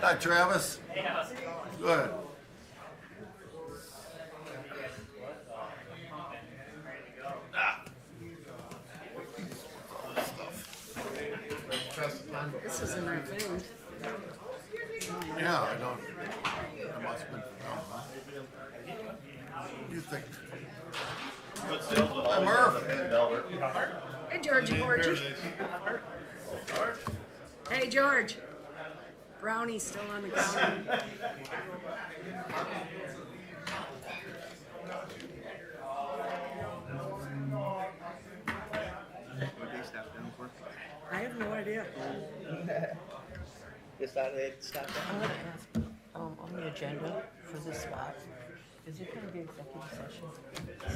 Hi, Travis. Good. This isn't our thing. Yeah, I don't. It must have been for them, huh? You think? Hi, Murph. Hey, Georgie Porgy. Hey, George. Brownie's still on the counter. I have no idea. Just thought they'd stop I down. want to ask, on the agenda for this spot, is it going to be executive session?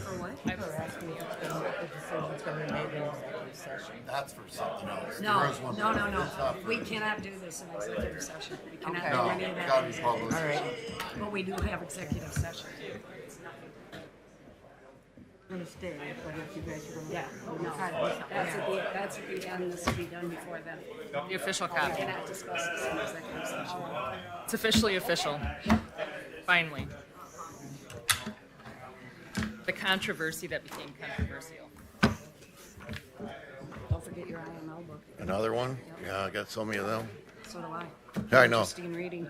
For what? We're asking if it's going to, the decision's going to be made in executive session. That's for something else. No, There is one no, for- no, no. it's not for- We cannot do this in executive session. We cannot Okay. do No, any of it's gotta that. be public. All right. But we do have executive session. I'm going to stay, but if you guys are going to. Yeah, no. That's at the end. This will be done before then. The official We copy. cannot discuss this in executive session. It's officially official. Finally. The controversy that became controversial. Don't forget your IML book. Another one? Yeah, I got so many of them. So do I. Yeah, I know. Interesting reading.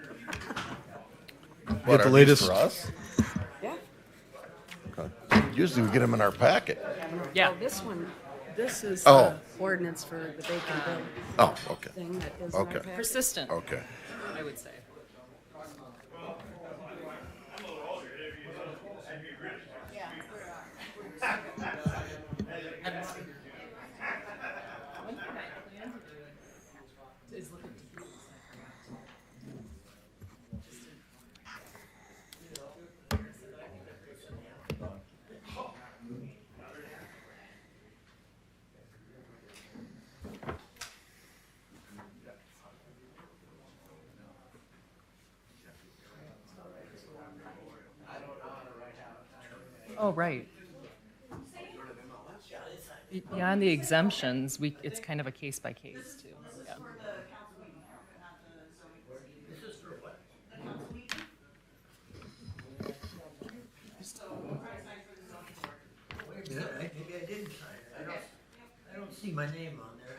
What, the are these latest- for us? Yeah. Okay. Usually we get them in our packet. Yeah. Well, this one, this is Oh. the ordinance for the Bacon Bill Oh, okay. thing that is in our Okay. packet. Persistent, Okay. I would say. Oh, right. Yeah, on the exemptions, it's kind of a case by case too. Yeah. Yeah, maybe I didn't sign it. I don't see my name on there.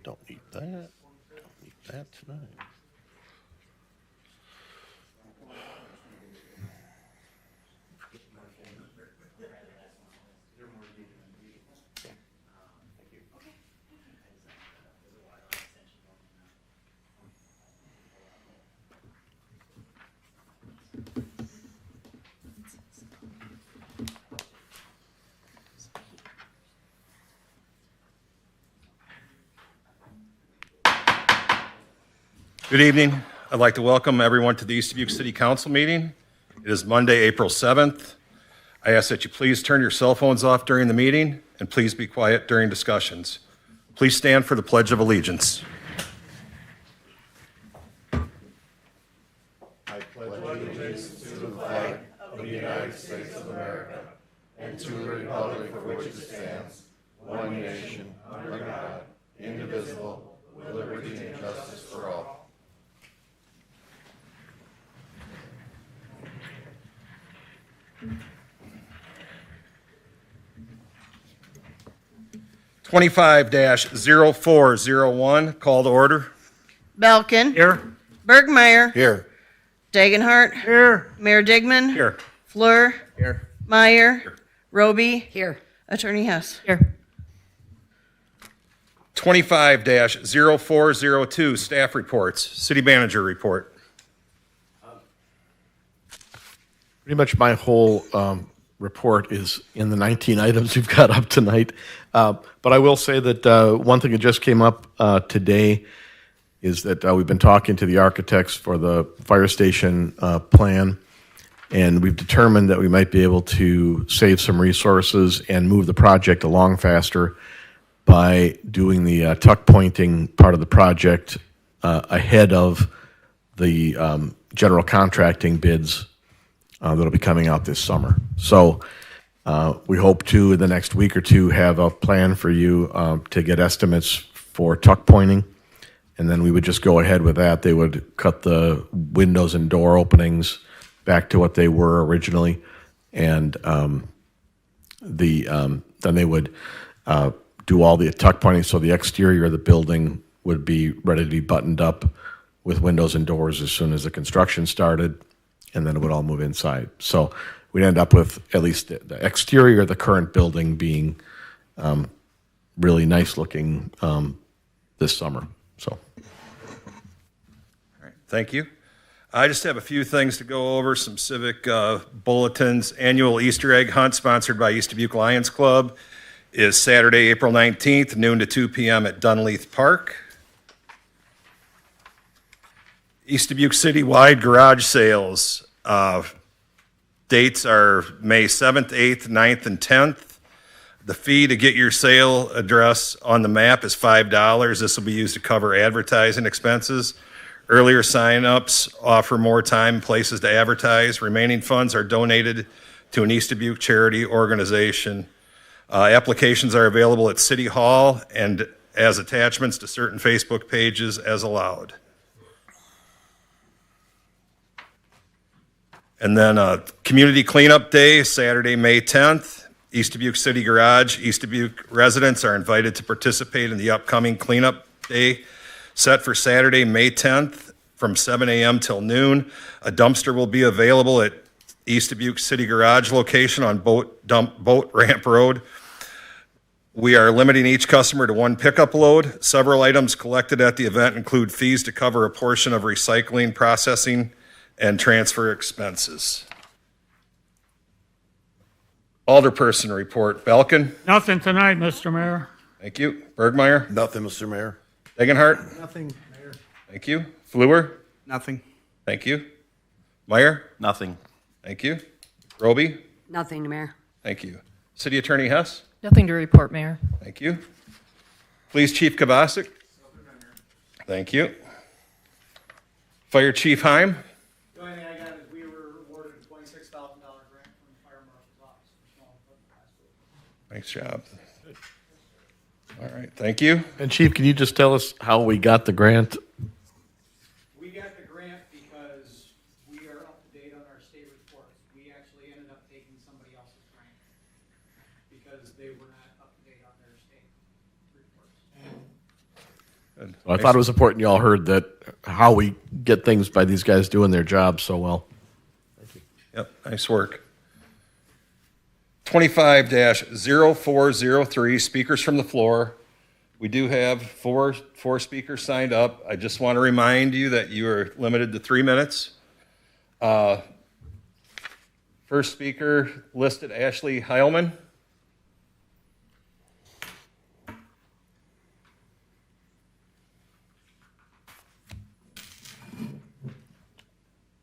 'Don't need that. Don't need that tonight. Good evening. I'd like to welcome everyone to the East Dubuque City Council meeting. It is Monday, April 7th. I ask that you please turn your cell phones off during the meeting and please be quiet during discussions. Please stand for the Pledge of Allegiance. I pledge allegiance to the flag of the United States of America and to the republic for which it stands, one nation, under God, indivisible, with liberty and justice for all. 25-0401, call to order. Belkin. Here. Bergmeyer. Here. Dagenhart. Here. Mayor Digman. Here. Fleur. Here. Meyer. Roby. Here. Attorney Hess. Here. 25-0402, staff reports. City manager report. Pretty much my whole report is in the 19 items we've got up tonight. But I will say that one thing that just came up today is that we've been talking to the architects for the fire station plan, And we've determined that we might be able to save some resources and move the project along faster by doing the tuck pointing part of the project ahead of the general contracting bids that'll be coming out this summer. So we hope to, in the next week or two, have a plan for you to get estimates for tuck pointing. And then we would just go ahead with that. They would cut the windows and door openings back to what they were originally. And then they would do all the tuck pointing, so the exterior of the building would be ready to be buttoned up with windows and doors as soon as the construction started, and then it would all move inside. So we'd end up with at least the exterior of the current building being really nice looking this summer. So, All right, thank you. I just have a few things to go over, some civic bulletins. Annual Easter egg hunt sponsored by East Dubuque Lions Club is Saturday, April 19th, noon to 2 p.m. at Dunleith Park. East Dubuque City-wide garage sales. Dates are May 7th, 8th, 9th, and 10th. The fee to get your sale address on the map is $5. This will be used to cover advertising expenses. Earlier sign-ups offer more time and places to advertise. Remaining funds are donated to an East Dubuque charity organization. Applications are available at City Hall and as attachments to certain Facebook pages as allowed. And then Community Cleanup Day, Saturday, May 10th. East Dubuque City Garage. East Dubuque residents are invited to participate in the upcoming Cleanup Day set for Saturday, May 10th from 7 a.m. till noon. A dumpster will be available at East Dubuque City Garage location on Boat Ramp Road. We are limiting each customer to one pickup load. Several items collected at the event include fees to cover a portion of recycling, processing, and transfer expenses. Alderperson report. Belkin? Nothing tonight, Mr. Mayor. Thank you. Bergmeyer? Nothing, Mr. Mayor. Degenhardt? Nothing, Mayor. Thank you. Fluer? Nothing. Thank you. Meyer? Nothing. Thank you. Roby? Nothing, Mayor. Thank you. City Attorney Hess? Nothing to report, Mayor. Thank you. Police Chief Kavasik? Thank you. Fire Chief Heim? The only thing I got is we were awarded a $26,000 grant from the Fire Marshal's Office for small equipment. Nice job. All right, thank you. and Chief, can you just tell us how we got the grant? We got the grant because we are up to date on our state reports. We actually ended up taking somebody else's grant because they were not up to date on their state reports. I thought it was important you all heard that how we get things by these guys doing their job so well. Yep, nice work. 25-0403, speakers from the floor. We do have four speakers signed up. I just want to remind you that you are limited to 3 minutes. First speaker listed, Ashley Heilman.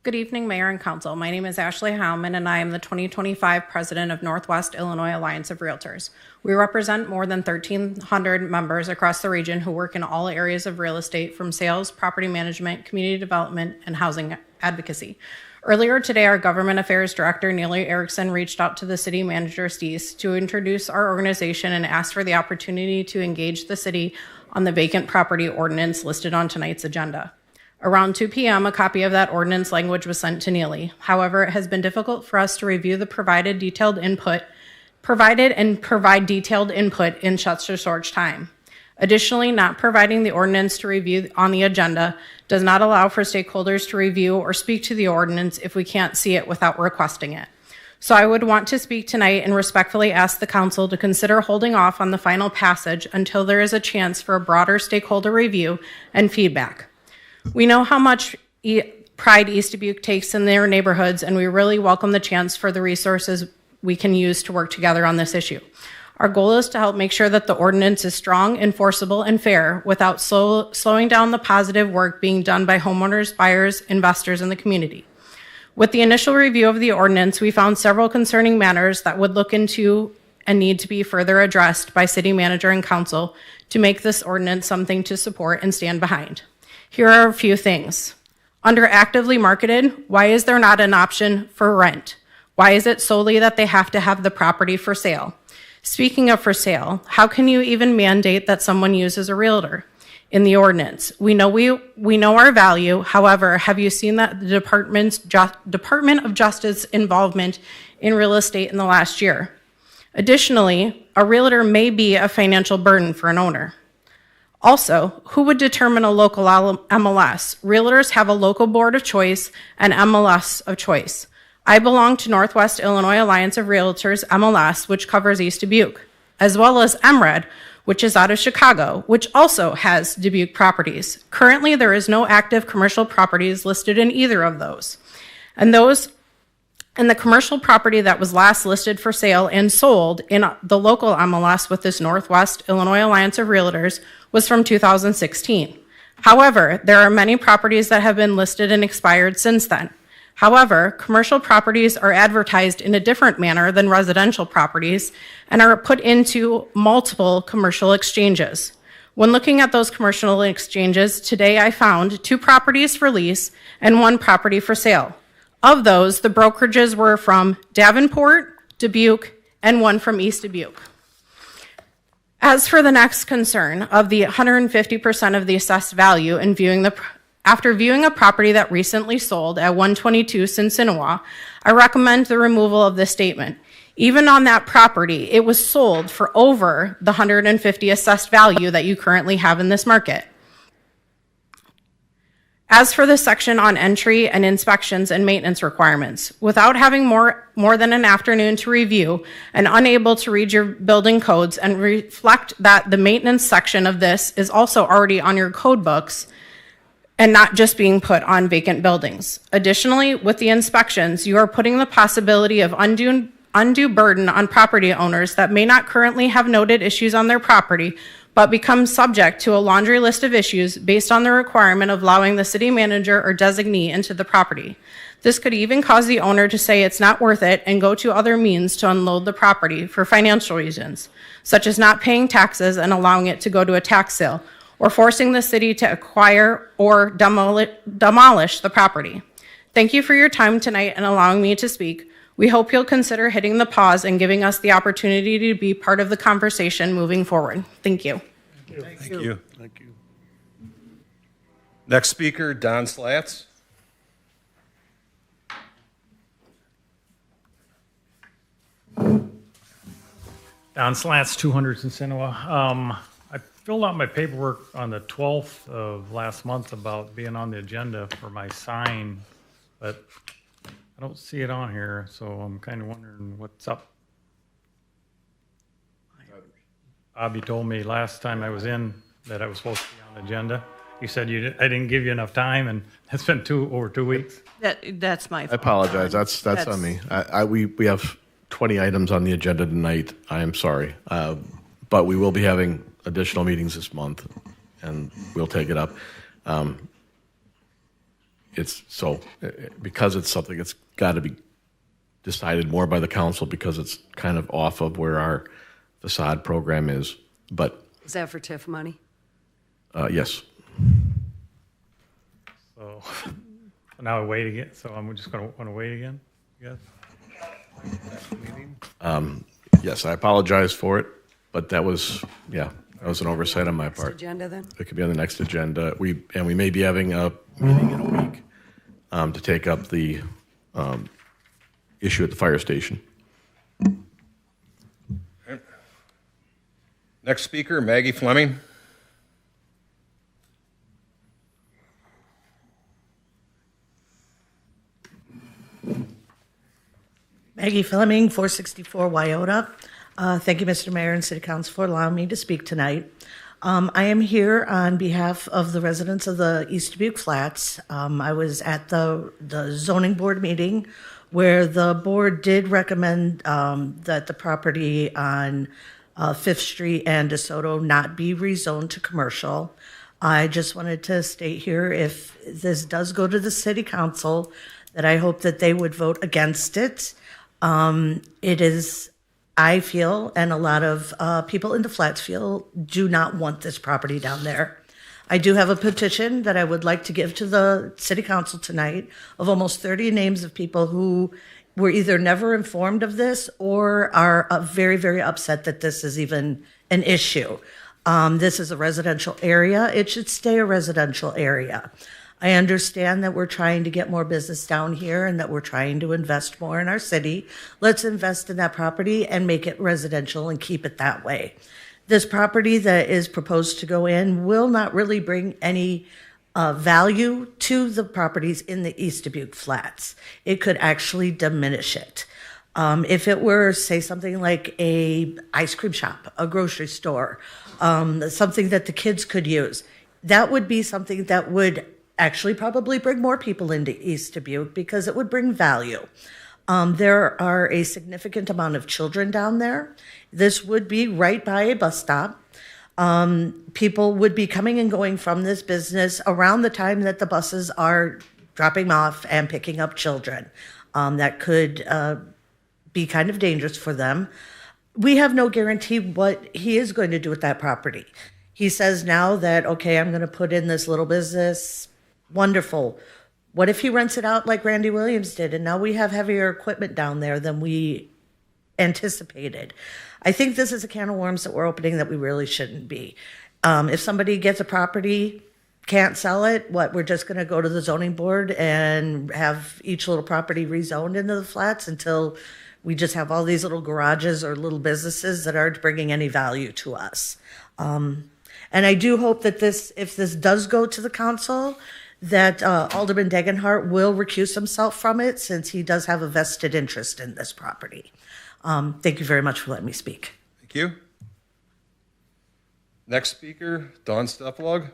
Good evening, Mayor and Council. My name is Ashley Heilman, and I am the 2025 President of Northwest Illinois Alliance of Realtors. We represent more than 1,300 members across the region who work in all areas of real estate, from sales, property management, community development, and housing advocacy. Earlier today, our Government Affairs Director, Neely Erickson, reached out to the City Manager, Steese, to introduce our organization and asked for the opportunity to engage the city on the vacant property ordinance listed on tonight's agenda. Around 2 p.m., a copy of that ordinance language was sent to Neely. However, it has been difficult for us to review the provided and provide detailed input in such a short time. Additionally, not providing the ordinance to review on the agenda does not allow for stakeholders to review or speak to the ordinance if we can't see it without requesting it. So I would want to speak tonight and respectfully ask the council to consider holding off on the final passage until there is a chance for a broader stakeholder review and feedback. We know how much pride East Dubuque takes in their neighborhoods, and we really welcome the chance for the resources we can use to work together on this issue. Our goal is to help make sure that the ordinance is strong, enforceable, and fair without slowing down the positive work being done by homeowners, buyers, investors, and the community. With the initial review of the ordinance, we found several concerning matters that would look into and need to be further addressed by city manager and council to make this ordinance something to support and stand behind. Here are a few things. Under actively marketed, why is there not an option for rent? Why is it solely that they have to have the property for sale? Speaking of for sale, how can you even mandate that someone uses a realtor in the ordinance? We know our value. However, have you seen that the Department of Justice involvement in real estate in the last year? Additionally, a realtor may be a financial burden for an owner. Also, who would determine a local MLS? Realtors have a local board of choice and MLS of choice. I belong to Northwest Illinois Alliance of Realtors, MLS, which covers East Dubuque, as well as MRED, which is out of Chicago, which also has Dubuque properties. Currently, there is no active commercial properties listed in either of those. And the commercial property that was last listed for sale and sold in the local MLS with this Northwest Illinois Alliance of Realtors was from 2016. However, there are many properties that have been listed and expired since then. However, commercial properties are advertised in a different manner than residential properties and are put into multiple commercial exchanges. When looking at those commercial exchanges, today I found 2 properties for lease and 1 property for sale. Of those, the brokerages were from Davenport, Dubuque, and 1 from East Dubuque. As for the next concern of the 150% of the assessed value in after viewing a property that recently sold at 122 Sinsinawa, I recommend the removal of this statement. Even on that property, it was sold for over the 150 assessed value that you currently have in this market. As for the section on entry and inspections and maintenance requirements, without having more than an afternoon to review and unable to read your building codes and reflect that the maintenance section of this is also already on your code books and not just being put on vacant buildings. Additionally, with the inspections, you are putting the possibility of undue burden on property owners that may not currently have noted issues on their property, but become subject to a laundry list of issues based on the requirement of allowing the city manager or designee into the property. This could even cause the owner to say it's not worth it and go to other means to unload the property for financial reasons, such as not paying taxes and allowing it to go to a tax sale, or forcing the city to acquire or demolish the property. Thank you for your time tonight and allowing me to speak. We hope you'll consider hitting the pause and giving us the opportunity to be part of the conversation moving forward. Thank you. Thank you. Next speaker, Don Slats. Don Slats, 200 Sinsinawa. I filled out my paperwork on the 12th of last month about being on the agenda for my sign, but I don't see it on here, so I'm kind of wondering what's up. Bobby told me last time I was in that I was supposed to be on the agenda. You said I didn't give you enough time, and it's been over 2 weeks. That's my fault. I apologize. That's on me. We have 20 items on the agenda tonight. I am sorry. But we will be having additional meetings this month, and we'll take it up. Because it's something that's got to be decided more by the council because it's kind of off of where our facade program is. But Is that for TIF money? yes. So now I wait again. So I'm just going to want to wait again, I guess. Yes, I apologize for it, but that was an oversight on my part. Agenda then? It could be on the next agenda. We may be having a meeting in a week to take up the issue at the fire station. Next speaker, Maggie Fleming. Maggie Fleming, 464 Wyota. Thank you, Mr. Mayor and City Council, for allowing me to speak tonight. I am here on behalf of the residents of the East Dubuque Flats. I was at the zoning board meeting where the board did recommend that the property on 5th Street and DeSoto not be rezoned to commercial. I just wanted to state here, if this does go to the City Council, that I hope that they would vote against it. It is, I feel, and a lot of people in the flats feel, do not want this property down there. I do have a petition that I would like to give to the city council tonight of almost 30 names of people who were either never informed of this or are very, very upset that this is even an issue. This is a residential area. It should stay a residential area. I understand that we're trying to get more business down here and that we're trying to invest more in our city. Let's invest in that property and make it residential and keep it that way. This property that is proposed to go in will not really bring any value to the properties in the East Dubuque Flats. It could actually diminish it. If it were, say, something like a ice cream shop, a grocery store, something that the kids could use, that would be something that would actually probably bring more people into East Dubuque because it would bring value. There are a significant amount of children down there. This would be right by a bus stop. People would be coming and going from this business around the time that the buses are dropping off and picking up children. That could be kind of dangerous for them. We have no guarantee what he is going to do with that property. He says now that, okay, I'm going to put in this little business. Wonderful. What if he rents it out like Randy Williams did? And now we have heavier equipment down there than we anticipated. I think this is a can of worms that we're opening that we really shouldn't be. If somebody gets a property, can't sell it, we're just going to go to the zoning board and have each little property rezoned into the flats until we just have all these little garages or little businesses that aren't bringing any value to us. And I do hope that if this does go to the council, that Alderman Degenhart will recuse himself from it since he does have a vested interest in this property. Thank you very much for letting me speak. Thank you. Next speaker, Dawn Stepfelog.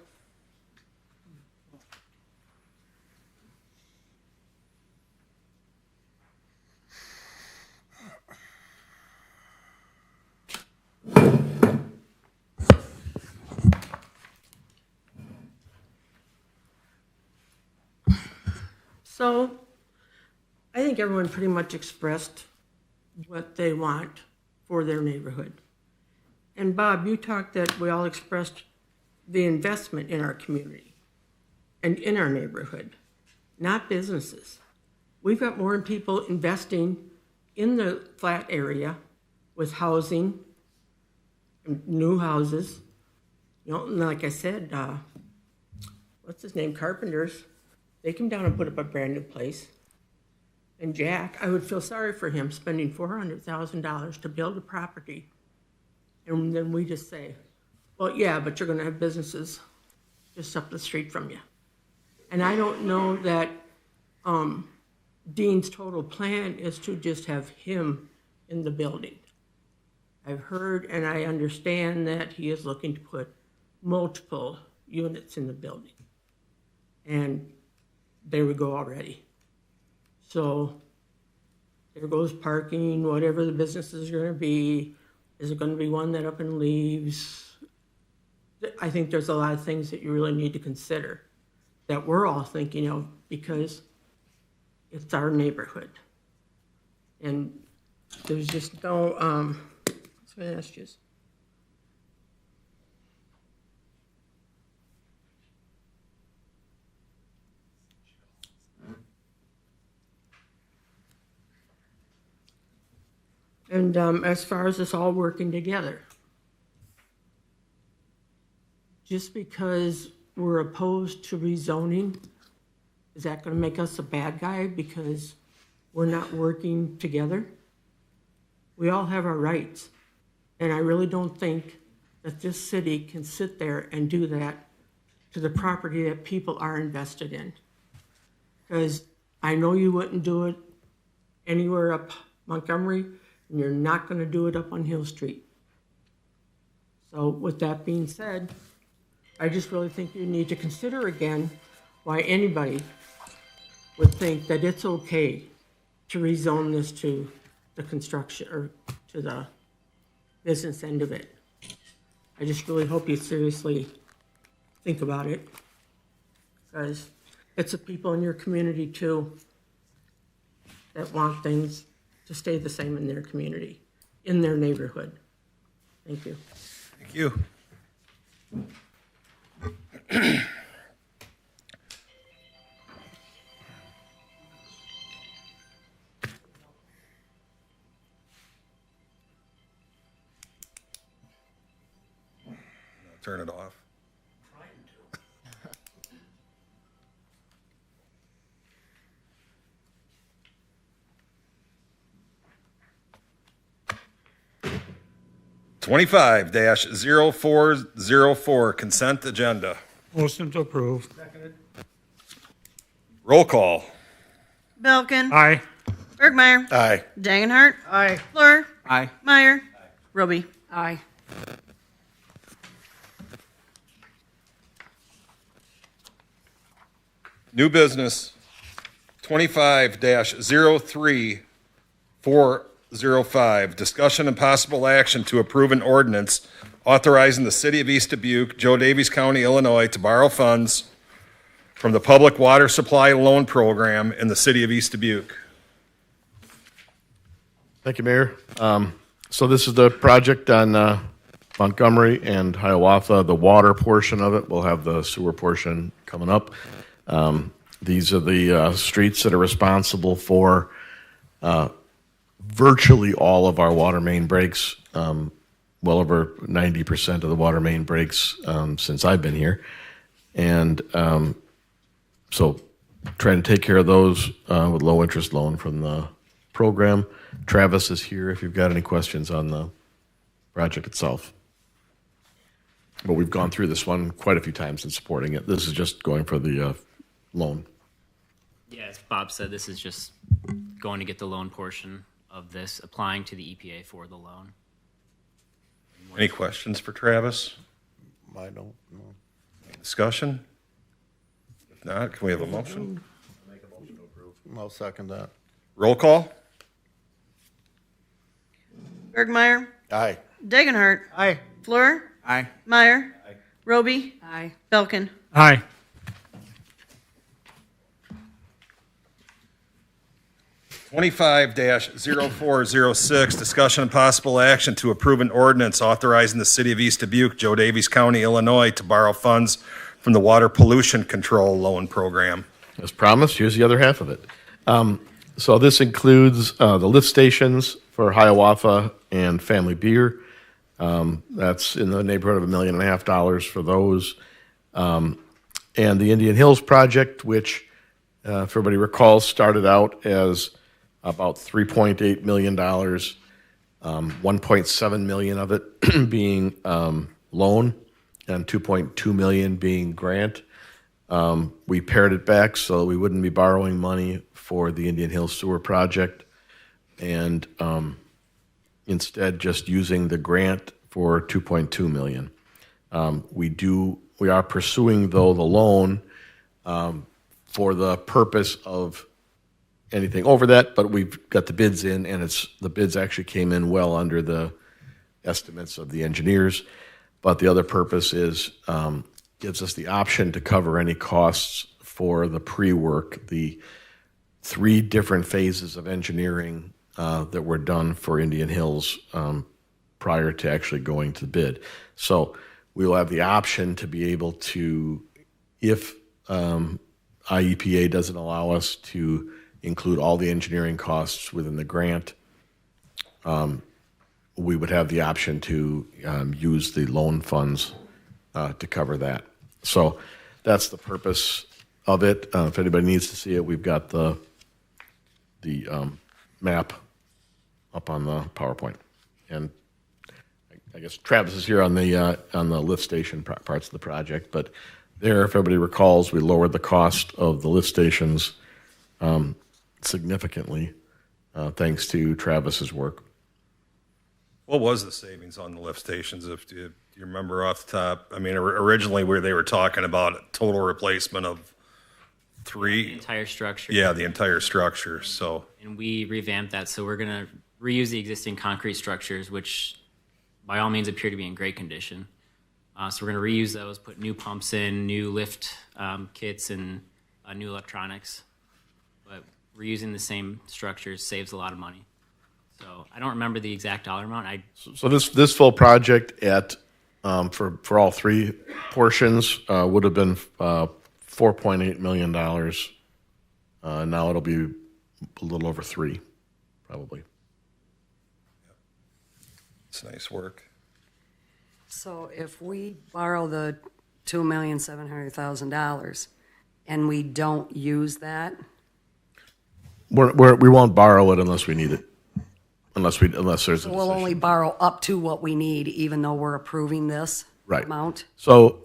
So, I think everyone pretty much expressed what they want for their neighborhood. And Bob, you talked that we all expressed the investment in our community and in our neighborhood, not businesses. We've got more people investing in the flat area with housing, new houses. You know, and like I said, what's his name, Carpenters, they come down and put up a brand new place. And Jack, I would feel sorry for him spending $400,000 to build a property. And then we just say, well, yeah, but you're going to have businesses just up the street from you. And I don't know that Dean's total plan is to just have him in the building. I've heard and I understand that he is looking to put multiple units in the building. And there we go already. So there goes parking, whatever the business is going to be. Is it going to be one that up and leaves? I think there's a lot of things that you really need to consider that we're all thinking of because it's our neighborhood. And there's just no, that's just. And as far as us all working together, just because we're opposed to rezoning, is that going to make us a bad guy because we're not working together? We all have our rights, and I really don't think that this city can sit there and do that to the property that people are invested in. Because I know you wouldn't do it anywhere up Montgomery, and you're not going to do it up on Hill Street. So with that being said, I just really think you need to consider again why anybody would think that it's okay to rezone this to the construction or to the business end of it. I just really hope you seriously think about it because it's the people in your community too that want things to stay the same in their community, in their neighborhood. Thank you. Thank you. Turn it off. Twenty-five 0404 consent agenda. Motion to approve. Roll call. Belkin. Aye. Bergmeyer. Aye. Dagenhart. Aye. Fleur. Aye. Meyer. Roby. Aye. New business, 25-03405, discussion and possible action to approve an ordinance authorizing the City of East Dubuque, Joe Davies County, Illinois, to borrow funds from the Public Water Supply Loan Program in the City of East Dubuque. Thank you, Mayor. So this is the project on Montgomery and Hiawatha, the water portion of it. We'll have the sewer portion coming up. These are the streets that are responsible for virtually all of our water main breaks, well over 90% of the water main breaks since I've been here. And so trying to take care of those with low interest loan from the program. Travis is here if you've got any questions on the project itself. But we've gone through this one quite a few times in supporting it. This is just going for the loan. Yeah, as Bob said, this is just going to get the loan portion of this, applying to the EPA for the loan. Any questions for Travis? I don't know. Discussion? If not, can we have a motion? Make a motion to approve. I'll second that. Roll call? Bergmeyer. Aye. Dagenhart. Aye. Fleur. Aye. Meyer. Roby. Aye. Belkin. Aye. 25-0406, discussion and possible action to approve an ordinance authorizing the City of East Dubuque, Joe Davies County, Illinois, to borrow funds from the Water Pollution Control Loan Program. As promised, here's the other half of it. So this includes the lift stations for Hiawatha and Family Beer. That's in the neighborhood of $1.5 million for those. And the Indian Hills project, which, if everybody recalls, started out as about $3.8 million, 1.7 million of it being loan and 2.2 million being grant. We pared it back so we wouldn't be borrowing money for the Indian Hills Sewer project, and instead just using the grant for 2.2 million. We are pursuing, though, the loan for the purpose of anything over that, but we've got the bids in, and the bids actually came in well under the estimates of the engineers. But the other purpose is gives us the option to cover any costs for the pre-work, the 3 different phases of engineering that were done for Indian Hills prior to actually going to bid. So we will have the option to be able to, if IEPA doesn't allow us to include all the engineering costs within the grant, we would have the option to use the loan funds to cover that. So that's the purpose of it. If anybody needs to see it, we've got the map up on the PowerPoint. And I guess Travis is here on the lift station parts of the project, but there, if everybody recalls, we lowered the cost of the lift stations significantly thanks to Travis's work. What was the savings on the lift stations, if you remember off the top? I mean, originally they were talking about a total replacement of 3. The entire structure. Yeah, the entire structure, so. And we revamped that, so we're going to reuse the existing concrete structures, which by all means appear to be in great condition. So we're going to reuse those, put new pumps in, new lift kits, and new electronics. But reusing the same structures saves a lot of money. So I don't remember the exact dollar amount. So this full project at, for all three portions, would have been $4.8 million. Now it'll be a little over 3, probably. It's nice work. So if we borrow the $2,700,000 and we don't use that, We won't borrow it unless we need it, unless there's a so we'll decision. only borrow up to what we need, even though we're approving this Right. amount? So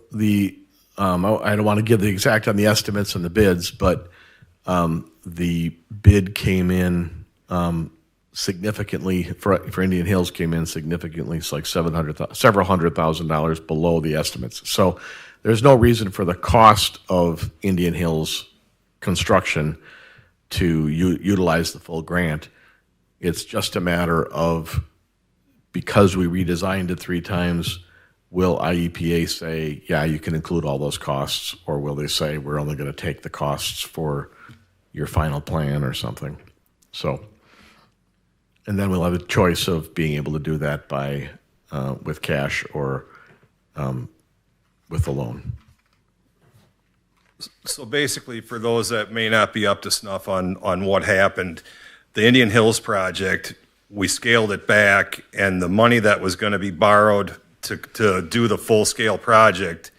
I don't want to give the exact on the estimates and the bids, but the bid came in significantly for Indian Hills came in significantly. It's like several $100,000 below the estimates. So there's no reason for the cost of Indian Hills construction to utilize the full grant. It's just a matter of, because we redesigned it 3 times, will IEPA say, yeah, you can include all those costs, or will they say we're only going to take the costs for your final plan or something? So, and then we'll have a choice of being able to do that by with cash or with a loan. So basically, for those that may not be up to snuff on what happened, the Indian Hills project, we scaled it back, and the money that was going to be borrowed to do the full-scale project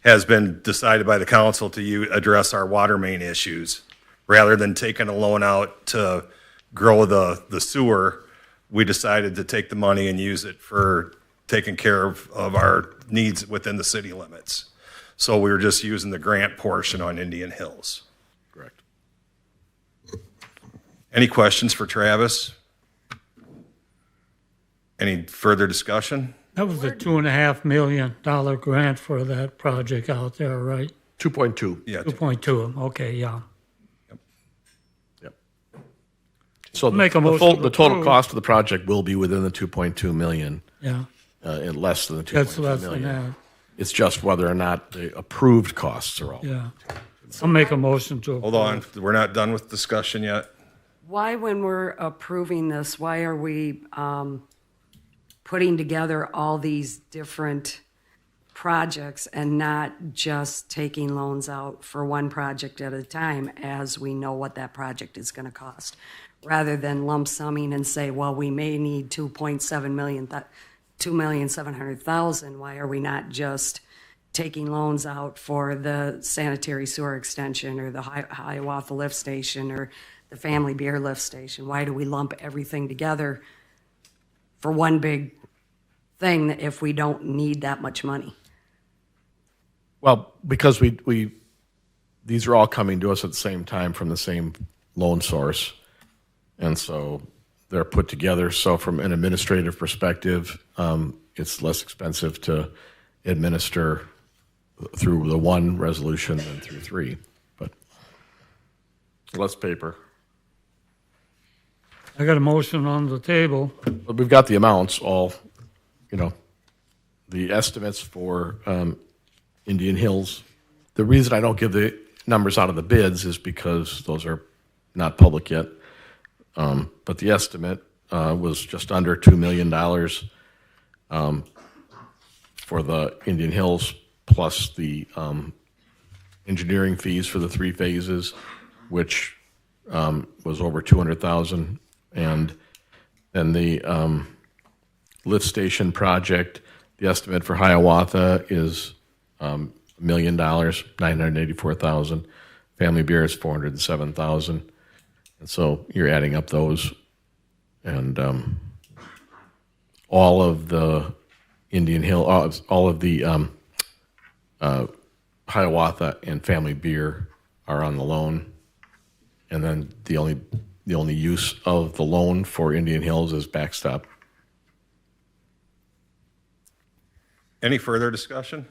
has been decided by the council to address our water main issues. Rather than taking a loan out to grow the sewer, we decided to take the money and use it for taking care of our needs within the city limits. So we were just using the grant portion on Indian Hills. Correct. Any questions for Travis? Any further discussion? That was a $2.5 million grant for that project out there, right? 2.2. Yeah. 2.2, okay, yeah. So Make a motion to the total approve. cost of the project will be within the 2.2 million, Yeah, and less than the 2.2 that's less than million. that, It's just whether or not the approved costs are all. yeah. I'll make a motion to approve. Hold on, we're not done with discussion yet. Why, when we're approving this, why are we putting together all these different projects and not just taking loans out for one project at a time, as we know what that project is going to cost, rather than lump summing and say, well, we may need 2.7 million, $2,700,000. Why are we not just taking loans out for the sanitary sewer extension or the Hiawatha lift station or the Family Beer lift station? Why do we lump everything together for one big thing if we don't need that much money? Well, because these are all coming to us at the same time from the same loan source, and so they're put together. So from an administrative perspective, it's less expensive to administer through the one resolution than through 3, but less paper. I got a motion on the table. But we've got the amounts all, the estimates for Indian Hills. The reason I don't give the numbers out of the bids is because those are not public yet. But the estimate was just under $2 million for the Indian Hills, plus the engineering fees for the 3 phases, which was over $200,000, and then the lift station project. The estimate for Hiawatha is $1 million, $984,000. Family Beer is $407,000. And so you're adding up those, and all of the Indian Hill, all of the Hiawatha and Family Beer are on the loan, and then the only use of the loan for Indian Hills is backstop. Any further discussion?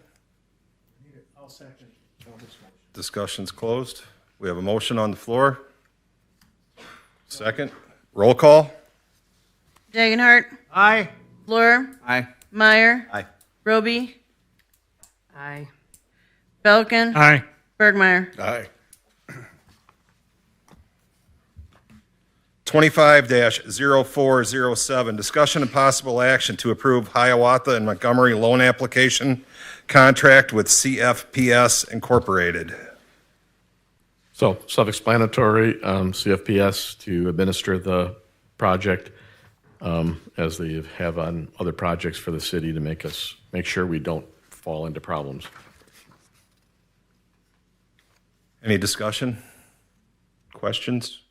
I'll second. Discussion's closed. We have a motion on the floor. Second. Roll call. Dagenhart. Aye. Fleur. Aye. Meyer. Aye. Roby. Aye. Belkin. Aye. Bergmeyer. Aye. 25-0407, discussion and possible action to approve Hiawatha and Montgomery loan application contract with CFPS Incorporated. So self-explanatory, CFPS to administer the project as they have on other projects for the city to make sure we don't fall into problems. Any discussion? Questions?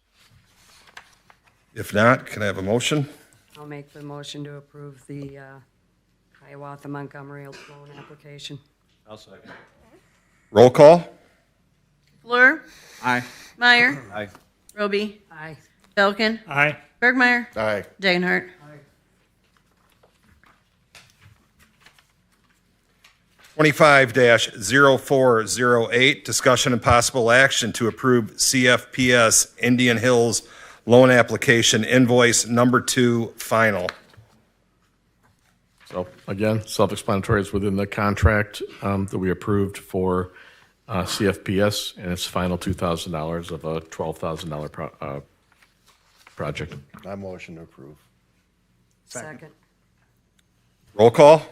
If not, can I have a motion? I'll make the motion to approve the Hiawatha Montgomery loan application. I'll second. Roll call? Fleur, Aye. Meyer, Aye. Roby, Aye. Belkin, Aye. Bergmeyer, Aye. Dagenhart. 25-0408, discussion and possible action to approve CFPS Indian Hills loan application invoice number 2 final. So again, self-explanatory is within the contract that we approved for CFPS, and it's final $2,000 of a $12,000 project. I motion to approve. Second. Roll call?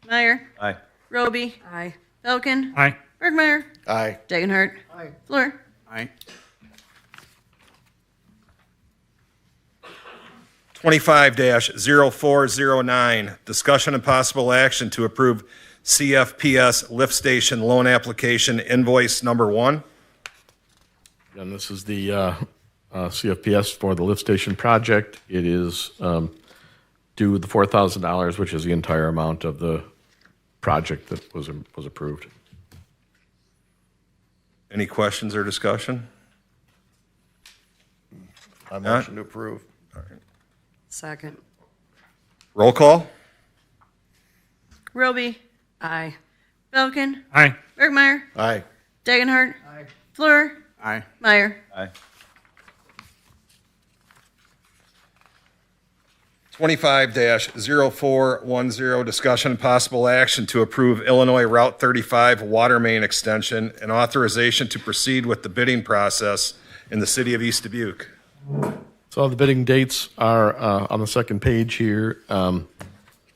Meyer, Aye. Roby, Aye. Belkin, Aye. Bergmeyer, Aye. Dagenhart. Fleur. Aye. 25-0409, discussion and possible action to approve CFPS lift station loan application invoice number 1. And this is the CFPS for the lift station project. It is due the $4,000, which is the entire amount of the project that was approved. Any questions or discussion? I motion to approve. Second. Roll call? Roby, Aye. Belkin, Aye. Bergmeyer, Aye. Dagenhart. Fleur, Aye. Meyer. Aye. 25-0410, discussion and possible action to approve Illinois Route 35 water main extension and authorization to proceed with the bidding process in the city of East Dubuque. So the bidding dates are on the second page here.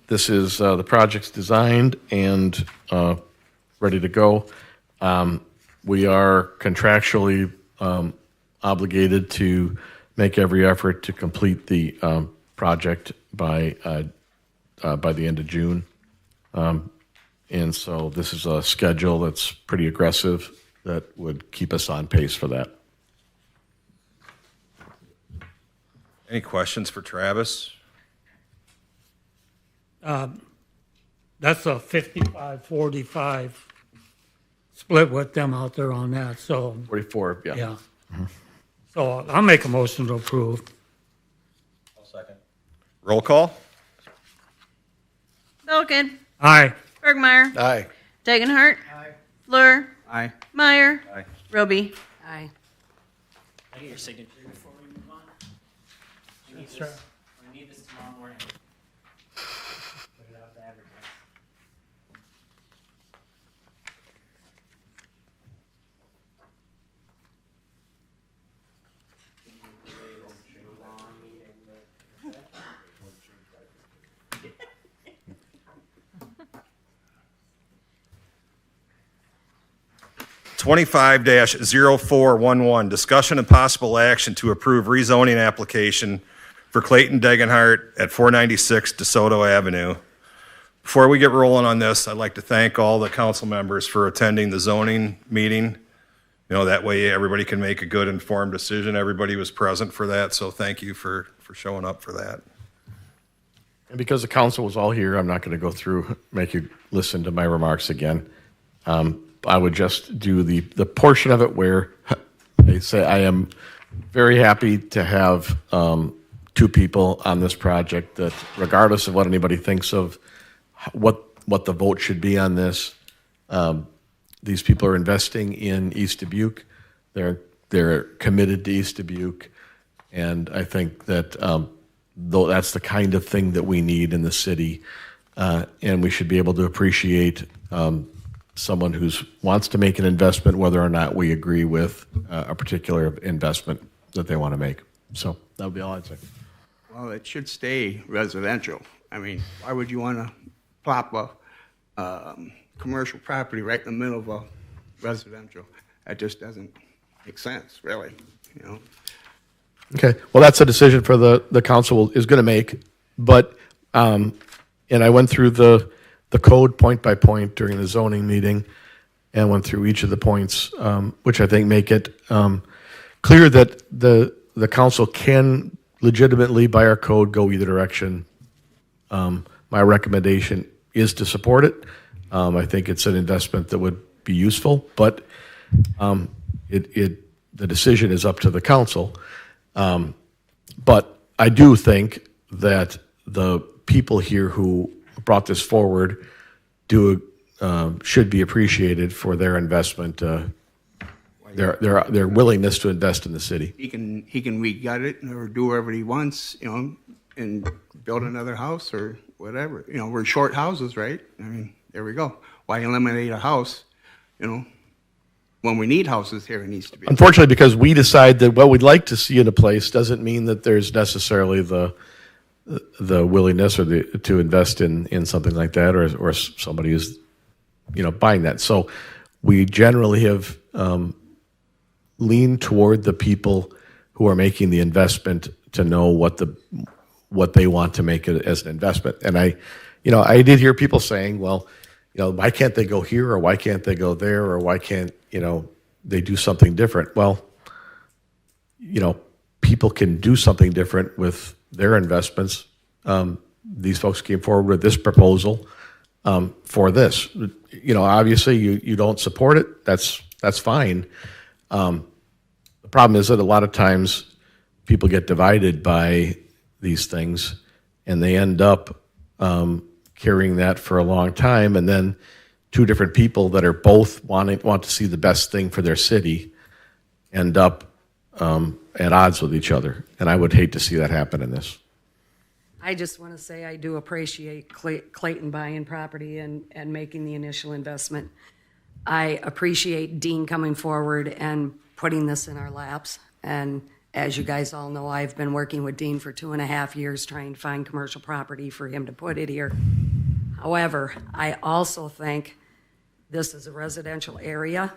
This is the project's designed and ready to go. We are contractually obligated to make every effort to complete the project by the end of June. And so this is a schedule that's pretty aggressive that would keep us on pace for that. Any questions for Travis? That's a 55-45 split with them out there on that, so, 44, yeah. yeah. So I'll make a motion to approve. I'll second. Roll call? Belkin, Aye. Bergmeyer, Aye. Dagenhart. Fleur, Aye. Meyer, Aye. Roby. Aye. I get your signature before we move on. We need Sure. this, we need this tomorrow morning. Put it out to advertise. Twenty-five 0411, discussion and possible action to approve rezoning application for Clayton Degenhart at 496 DeSoto Avenue. Before we get rolling on this, I'd like to thank all the council members for attending the zoning meeting. You know, that way everybody can make a good informed decision. Everybody was present for that, so thank you for showing up for that. And because the council was all here, I'm not going to go through, make you listen to my remarks again. I would just do the portion of it where they say I am very happy to have two people on this project that, regardless of what anybody thinks of what the vote should be on this, these people are investing in East Dubuque. They're committed to East Dubuque, and I think that though that's the kind of thing that we need in the city, and we should be able to appreciate someone who wants to make an investment, whether or not we agree with a particular investment that they want to make. So that would be all I'd say. Well, it should stay residential. I mean, why would you want to plop a commercial property right in the middle of a residential? That just doesn't make sense, really, you know? Okay, well, that's a decision for the council is going to make, but, and I went through the code point by point during the zoning meeting and went through each of the points, which I think make it clear that the council can legitimately, by our code, go either direction. My recommendation is to support it. I think it's an investment that would be useful, but the decision is up to the council. But I do think that the people here who brought this forward should be appreciated for their investment, their willingness to invest in the city. He can re-gut it or do whatever he wants, you know, and build another house or whatever. You know, we're short houses, right? I mean, there we go. Why eliminate a house, you know, when we need houses here? It needs to be. Unfortunately, because we decide that what we'd like to see in a place doesn't mean that there's necessarily the willingness or to invest in something like that, or somebody is, you know, buying that. So we generally have leaned toward the people who are making the investment to know what they want to make it as an investment. And I did hear people saying, well, you know, why can't they go here, or why can't they go there, or why can't, you know, they do something different? Well, you know, people can do something different with their investments. These folks came forward with this proposal for this. You know, obviously you don't support it. That's fine. The problem is that a lot of times people get divided by these things, and they end up carrying that for a long time, and then two different people that are both want to see the best thing for their city end up at odds with each other. And I would hate to see that happen in this. I just want to say I do appreciate Clayton buying property and making the initial investment. I appreciate Dean coming forward and putting this in our laps. And as you guys all know, I've been working with Dean for 2.5 years trying to find commercial property for him to put it here. However, I also think this is a residential area.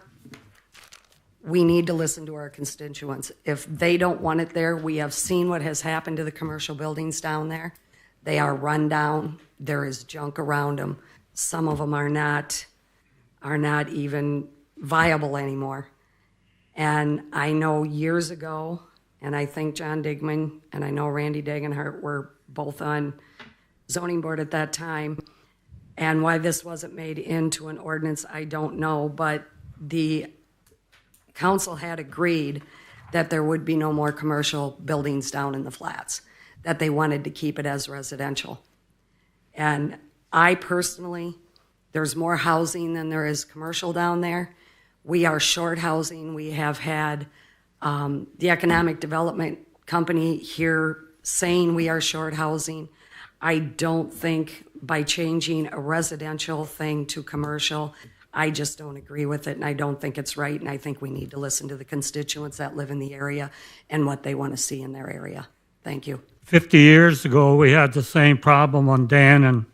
We need to listen to our constituents. If they don't want it there, we have seen what has happened to the commercial buildings down there. They are run down. There is junk around them. Some of them are not even viable anymore. And I know years ago, and I think John Digman and I know Randy Degenhart were both on zoning board at that time. And why this wasn't made into an ordinance, I don't know, but the council had agreed that there would be no more commercial buildings down in the flats, that they wanted to keep it as residential. And I personally, there's more housing than there is commercial down there. We are short housing. We have had the Economic Development Company here saying we are short housing. I don't think by changing a residential thing to commercial, I just don't agree with it, and I don't think it's right, and I think we need to listen to the constituents that live in the area and what they want to see in their area. Thank you. 50 years ago, we had the same problem when Dan and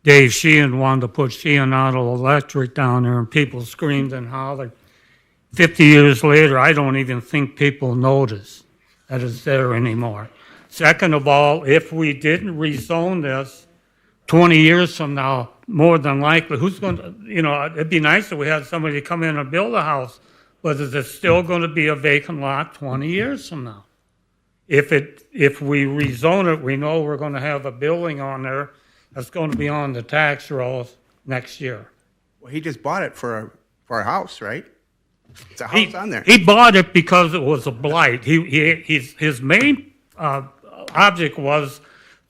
Dave Sheehan wanted to put Sheehan Auto Electric down there, and people screamed and hollered. 50 years later, I don't even think people notice that it's there anymore. Second of all, if we didn't rezone this 20 years from now, more than likely, who's going to, you know, it'd be nice if we had somebody come in and build a house, but is it still going to be a vacant lot 20 years from now? If we rezone it, we know we're going to have a building on there that's going to be on the tax rolls next year. Well, he just bought it for a house, right? It's a house on there. He bought it because it was a blight. His main object was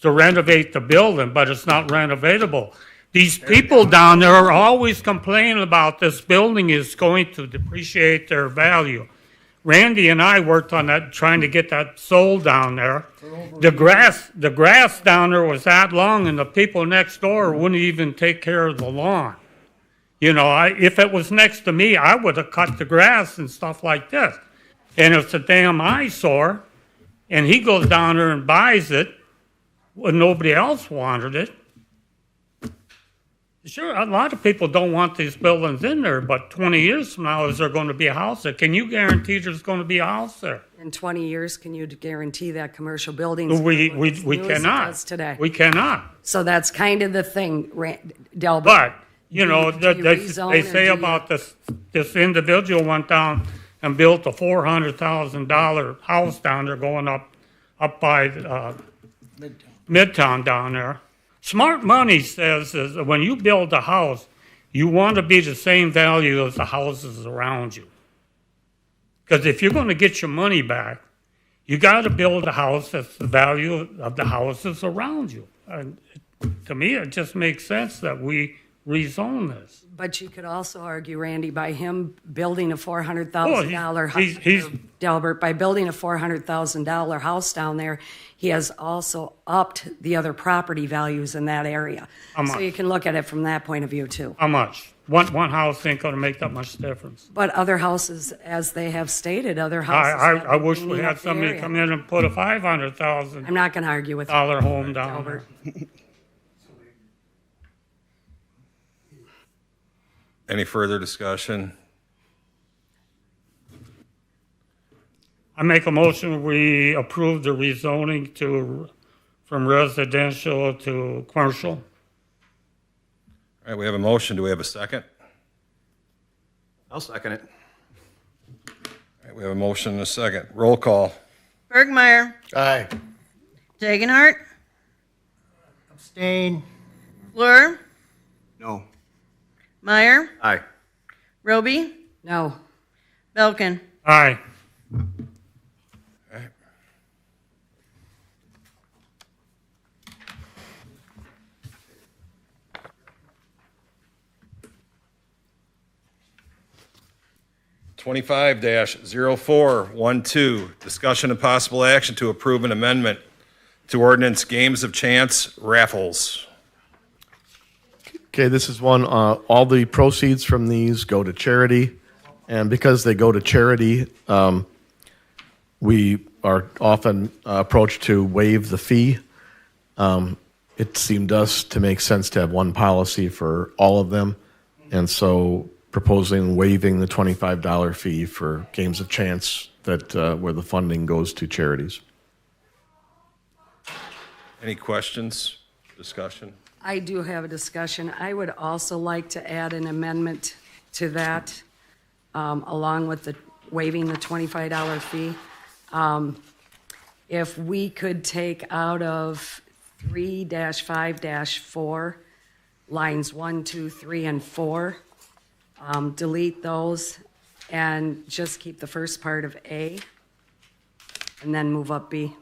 to renovate the building, but it's not renovatable. These people down there are always complaining about this building is going to depreciate their value. Randy and I worked on that, trying to get that sold down there. The grass down there was that long, and the people next door wouldn't even take care of the lawn. You know, if it was next to me, I would have cut the grass and stuff like this. And it's a damn eyesore. and he goes down there and buys it when nobody else wanted it. Sure, a lot of people don't want these buildings in there, but 20 years from now, is there going to be a house there? Can you guarantee there's going to be a house there? In 20 years, can you guarantee that commercial buildings? We will look as new as it cannot. does today? We cannot. So that's kind of the thing, Delbert. But, you know, Do you they rezone say or do about this individual went down and built a $400,000 house down there going up by Midtown down there. Smart money says is that when you build a house, you want to be the same value as the houses around you. Because if you're going to get your money back, you got to build a house that's the value of the houses around you. And to me, it just makes sense that we rezone this. But you could also argue, Randy, by him building a $400,000 he's- house, Delbert, by building a $400,000 house down there, he has also upped the other property values in that area. How So much? you can look at it from that point of view too. How much? One house ain't going to make that much difference. But other houses, as they have stated, other houses. have I been wish we cleaning had up the somebody area. come in and put a $500,000 I'm not going to argue with you, home down there. Delbert. Any further discussion? I make a motion, we approve the rezoning from residential to commercial. All right, we have a motion. Do we have a second? I'll second it. All right, we have a motion and a second. Roll call. Bergmeyer. Aye. Dagenhart. Abstain. Fleur. No. Meyer. Aye. Roby. No. Belkin. Aye. All right. (25-0412), discussion and possible action to approve an amendment to ordinance Games of Chance raffles. Okay, this is one, all the proceeds from these go to charity. And because they go to charity, we are often approached to waive the fee. It seemed to us to make sense to have one policy for all of them. And so proposing waiving the $25 fee for Games of Chance that where the funding goes to charities. Any questions, discussion? I do have a discussion. I would also like to add an amendment to that, along with the waiving the $25 fee. If we could take out of 3-5-4, lines 1, 2, 3, and 4, delete those and just keep the first part of A and then move up B.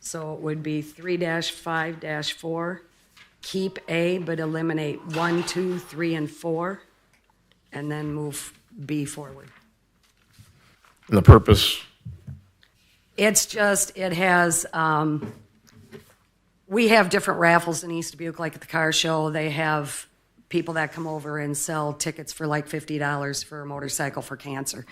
So it would be 3-5-4, keep A but eliminate 1, 2, 3, and 4, and then move B forward. And the purpose, It's just, it has, we have different raffles in East Dubuque, like at the car show. They have people that come over and sell tickets for like $50 for a motorcycle for cancer.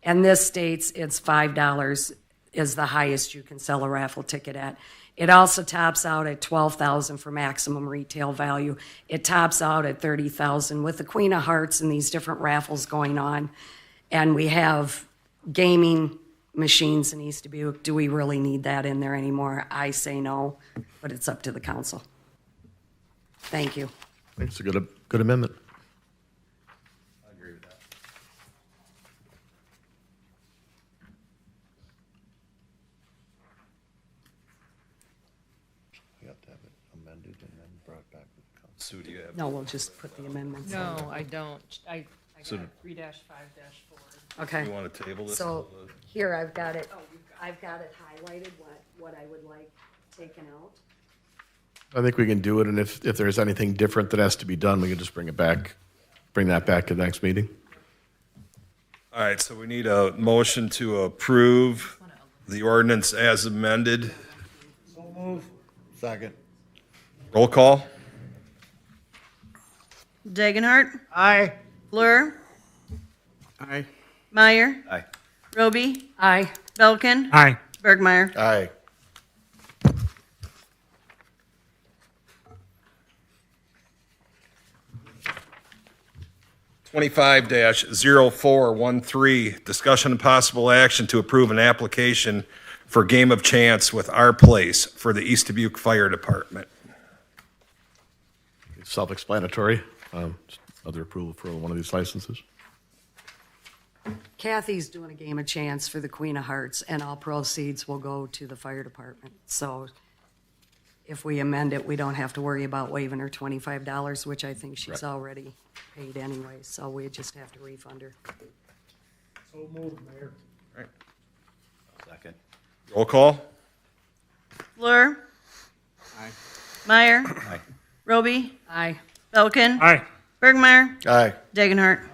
And this states it's $5 is the highest you can sell a raffle ticket at. It also tops out at $12,000 for maximum retail value. It tops out at $30,000 with the Queen of Hearts and these different raffles going on. And we have gaming machines in East Dubuque. Do we really need that in there anymore? I say no, but it's up to the council. Thank you. I think it's a good amendment. I agree with that. We have to have it amended and then brought back to the council. Sue, do you have? No, we'll just put the amendments in. No, I don't. I So- got 3-5-4. Okay. You want to table this? So here, I've got it highlighted, what I would like taken out. I think we can do it, and if there's anything different that has to be done, we can just bring that back to the next meeting. All right, so we need a motion to approve the ordinance as amended. So move. Second. Roll call. Dagenhart. Aye. Fleur. Aye. Meyer. Aye. Roby. Aye. Belkin. Aye. Bergmeyer. Aye. Twenty-five 0413, discussion and possible action to approve an application for Game of Chance with Our Place for the East Dubuque Fire Department. Self-explanatory. Other approval for one of these licenses. Kathy's doing a game of chance for the Queen of Hearts, and all proceeds will go to the fire department. So if we amend it, we don't have to worry about waiving her $25, which I think she's already paid anyway. So we just have to refund her. So moved, Mayor. Second. Roll call. Fleur. Aye. Meyer. Aye. Roby. Aye. Belkin. Aye. Bergmeyer. Aye. Dagenhart.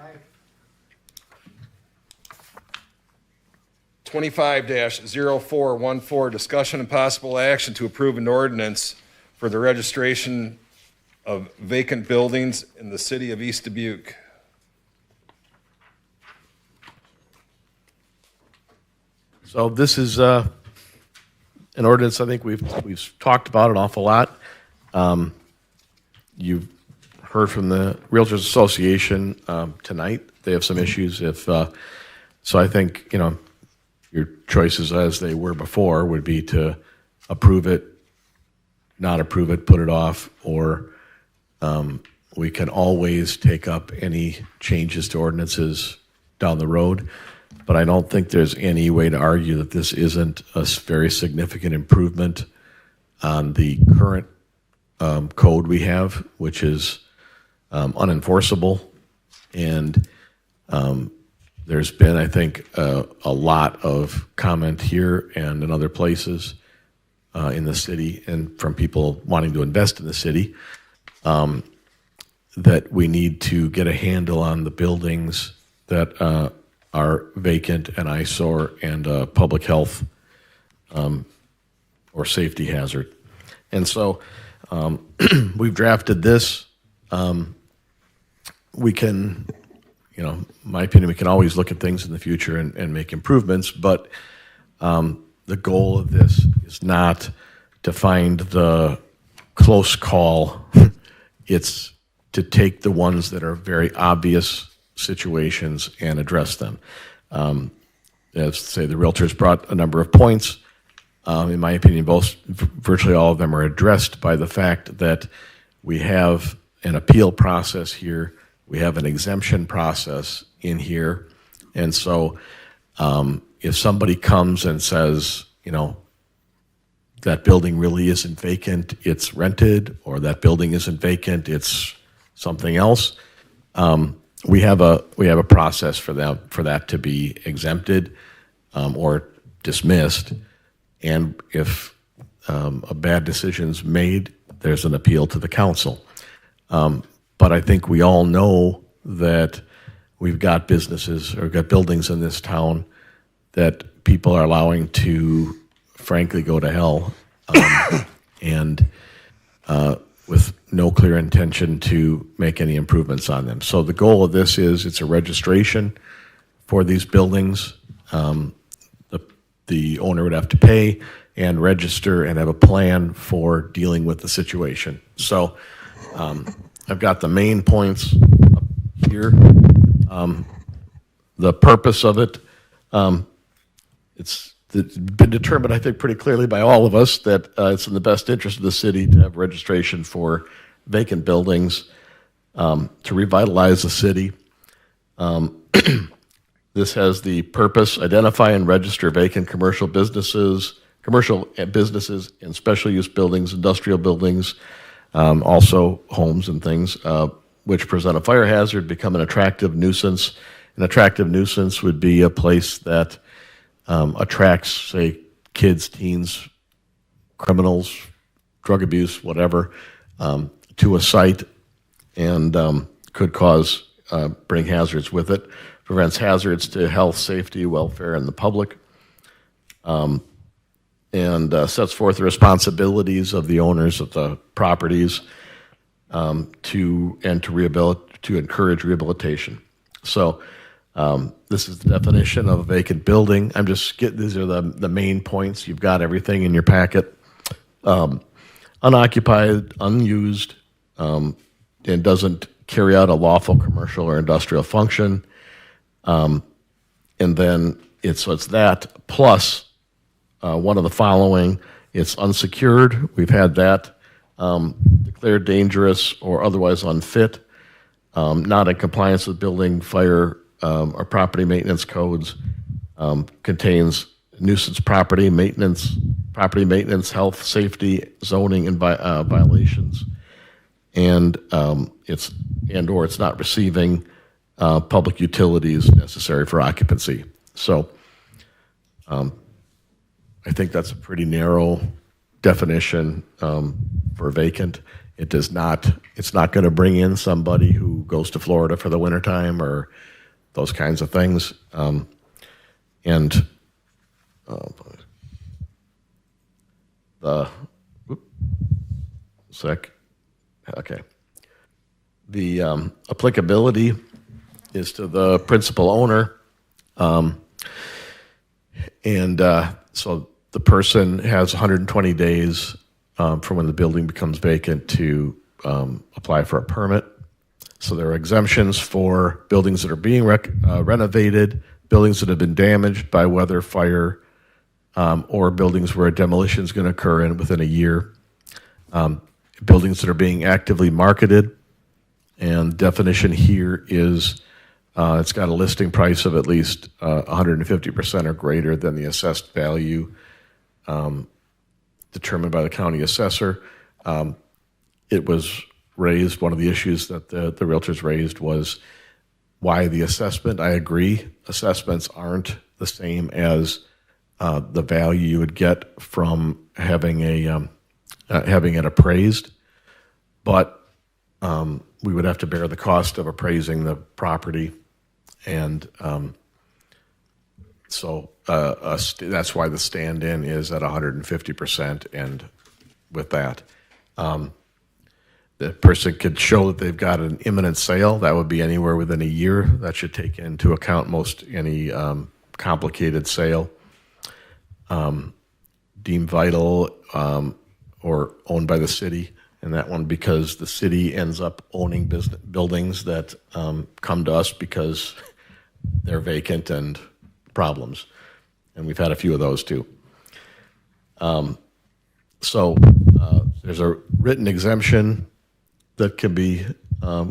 25 0414, discussion and possible action to approve an ordinance for the registration of vacant buildings in the city of East Dubuque. So this is an ordinance I think we've talked about an awful lot. You've heard from the Realtors Association tonight. They have some issues. So I think, your choices as they were before would be to approve it, not approve it, put it off, or we can always take up any changes to ordinances down the road. But I don't think there's any way to argue that this isn't a very significant improvement on the current code we have, which is unenforceable. And there's been, I think, a lot of comment here and in other places in the city and from people wanting to invest in the city that we need to get a handle on the buildings that are vacant and eyesore and public health or safety hazard. And so we've drafted this. We can, in my opinion, we can always look at things in the future and make improvements, but the goal of this is not to find the close call. It's to take the ones that are very obvious situations and address them. As say, the realtors brought a number of points. In my opinion, virtually all of them are addressed by the fact that we have an appeal process here. We have an exemption process in here. And so if somebody comes and says, that building really isn't vacant, it's rented, or that building isn't vacant, it's something else, we have a process for that to be exempted or dismissed. And if a bad decision's made, there's an appeal to the council. But I think we all know that we've got businesses or got buildings in this town that people are allowing to, frankly, go to hell, and with no clear intention to make any improvements on them. So the goal of this is it's a registration for these buildings. The owner would have to pay and register and have a plan for dealing with the situation. So I've got the main points up here. The purpose of it, it's been determined, I think, pretty clearly by all of us that it's in the best interest of the city to have registration for vacant buildings, to revitalize the city. This has the purpose: identify and register vacant commercial businesses and special use buildings, industrial buildings, also homes and things, which present a fire hazard, become an attractive nuisance. An attractive nuisance would be a place that attracts, say, kids, teens, criminals, drug abuse, whatever, to a site and could bring hazards with it. Prevents hazards to health, safety, welfare, and the public, and sets forth the responsibilities of the owners of the properties to encourage rehabilitation. So This is the definition of a vacant building. These are the main points. You've got everything in your packet. Unoccupied, unused, and doesn't carry out a lawful commercial or industrial function. And then it's that plus one of the following. It's unsecured. We've had that. Declared dangerous or otherwise unfit. Not in compliance with building, fire, or property maintenance codes. Contains nuisance property maintenance, health, safety, zoning, and violations. And or it's not receiving public utilities necessary for occupancy. So I think that's a pretty narrow definition for vacant. It's not going to bring in somebody who goes to Florida for the wintertime or those kinds of things. The applicability is to the principal owner. So the person has 120 days from when the building becomes vacant to apply for a permit. So there are exemptions for buildings that are being renovated, buildings that have been damaged by weather, fire, or buildings where a demolition is going to occur within a year. Buildings that are being actively marketed, and definition here is it's got a listing price of at least 150% or greater than the assessed value determined by the county assessor. It was raised, one of the issues that the realtors raised was why the assessment. I agree, assessments aren't the same as the value you would get from having it appraised, but we would have to bear the cost of appraising the property, and so that's why the stand-in is at 150%, and with that, the person could show that they've got an imminent sale. That would be anywhere within a year. That should take into account any complicated sale. Deemed vital or owned by the city, and that one because the city ends up owning buildings that come to us because they're vacant and problems, and we've had a few of those too. So there's a written exemption that can be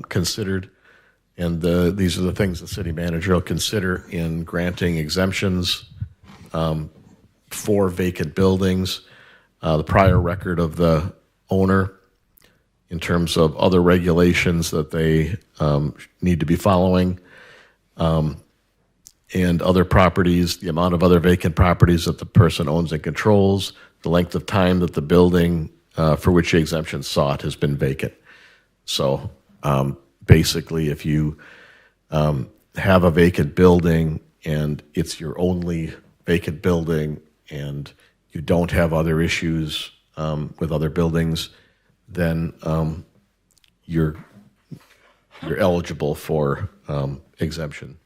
considered, and these are the things the city manager will consider in granting exemptions for vacant buildings. The prior record of the owner in terms of other regulations that they need to be following, and other properties, the amount of other vacant properties that the person owns and controls, the length of time that the building for which the exemption sought has been vacant. So basically, if you have a vacant building and it's your only vacant building and you don't have other issues with other buildings, then you're eligible for exemption.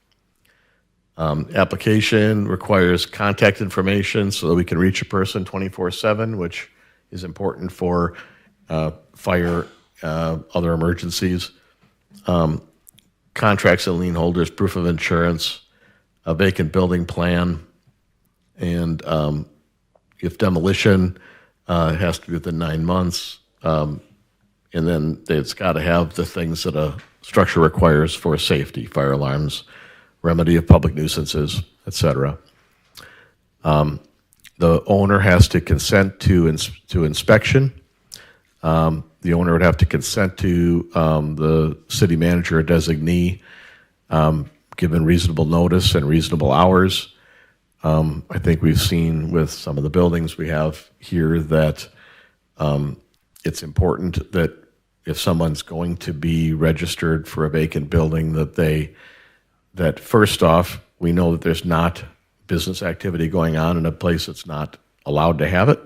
Application requires contact information so that we can reach a person 24/7, which is important for fire, other emergencies. Contracts and lien holders, proof of insurance, a vacant building plan, and if demolition, it has to be within 9 months. And then it's got to have the things that a structure requires for safety, fire alarms, remedy of public nuisances, etc. The owner has to consent to inspection. The owner would have to consent to the city manager or designee, given reasonable notice and reasonable hours. I think we've seen with some of the buildings we have here that it's important that if someone's going to be registered for a vacant building, that first off, we know that there's not business activity going on in a place that's not allowed to have it.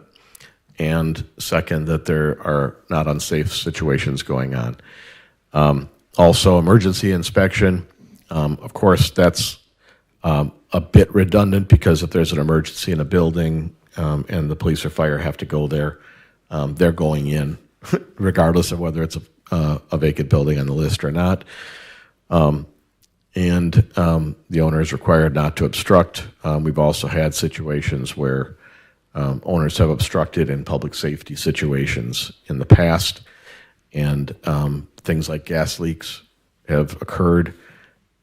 And second, that there are not unsafe situations going on. Also, emergency inspection. Of course, that's a bit redundant because if there's an emergency in a building and the police or fire have to go there, they're going in regardless of whether it's a vacant building on the list or not. And the owner is required not to obstruct. We've also had situations where owners have obstructed in public safety situations in the past, and things like gas leaks have occurred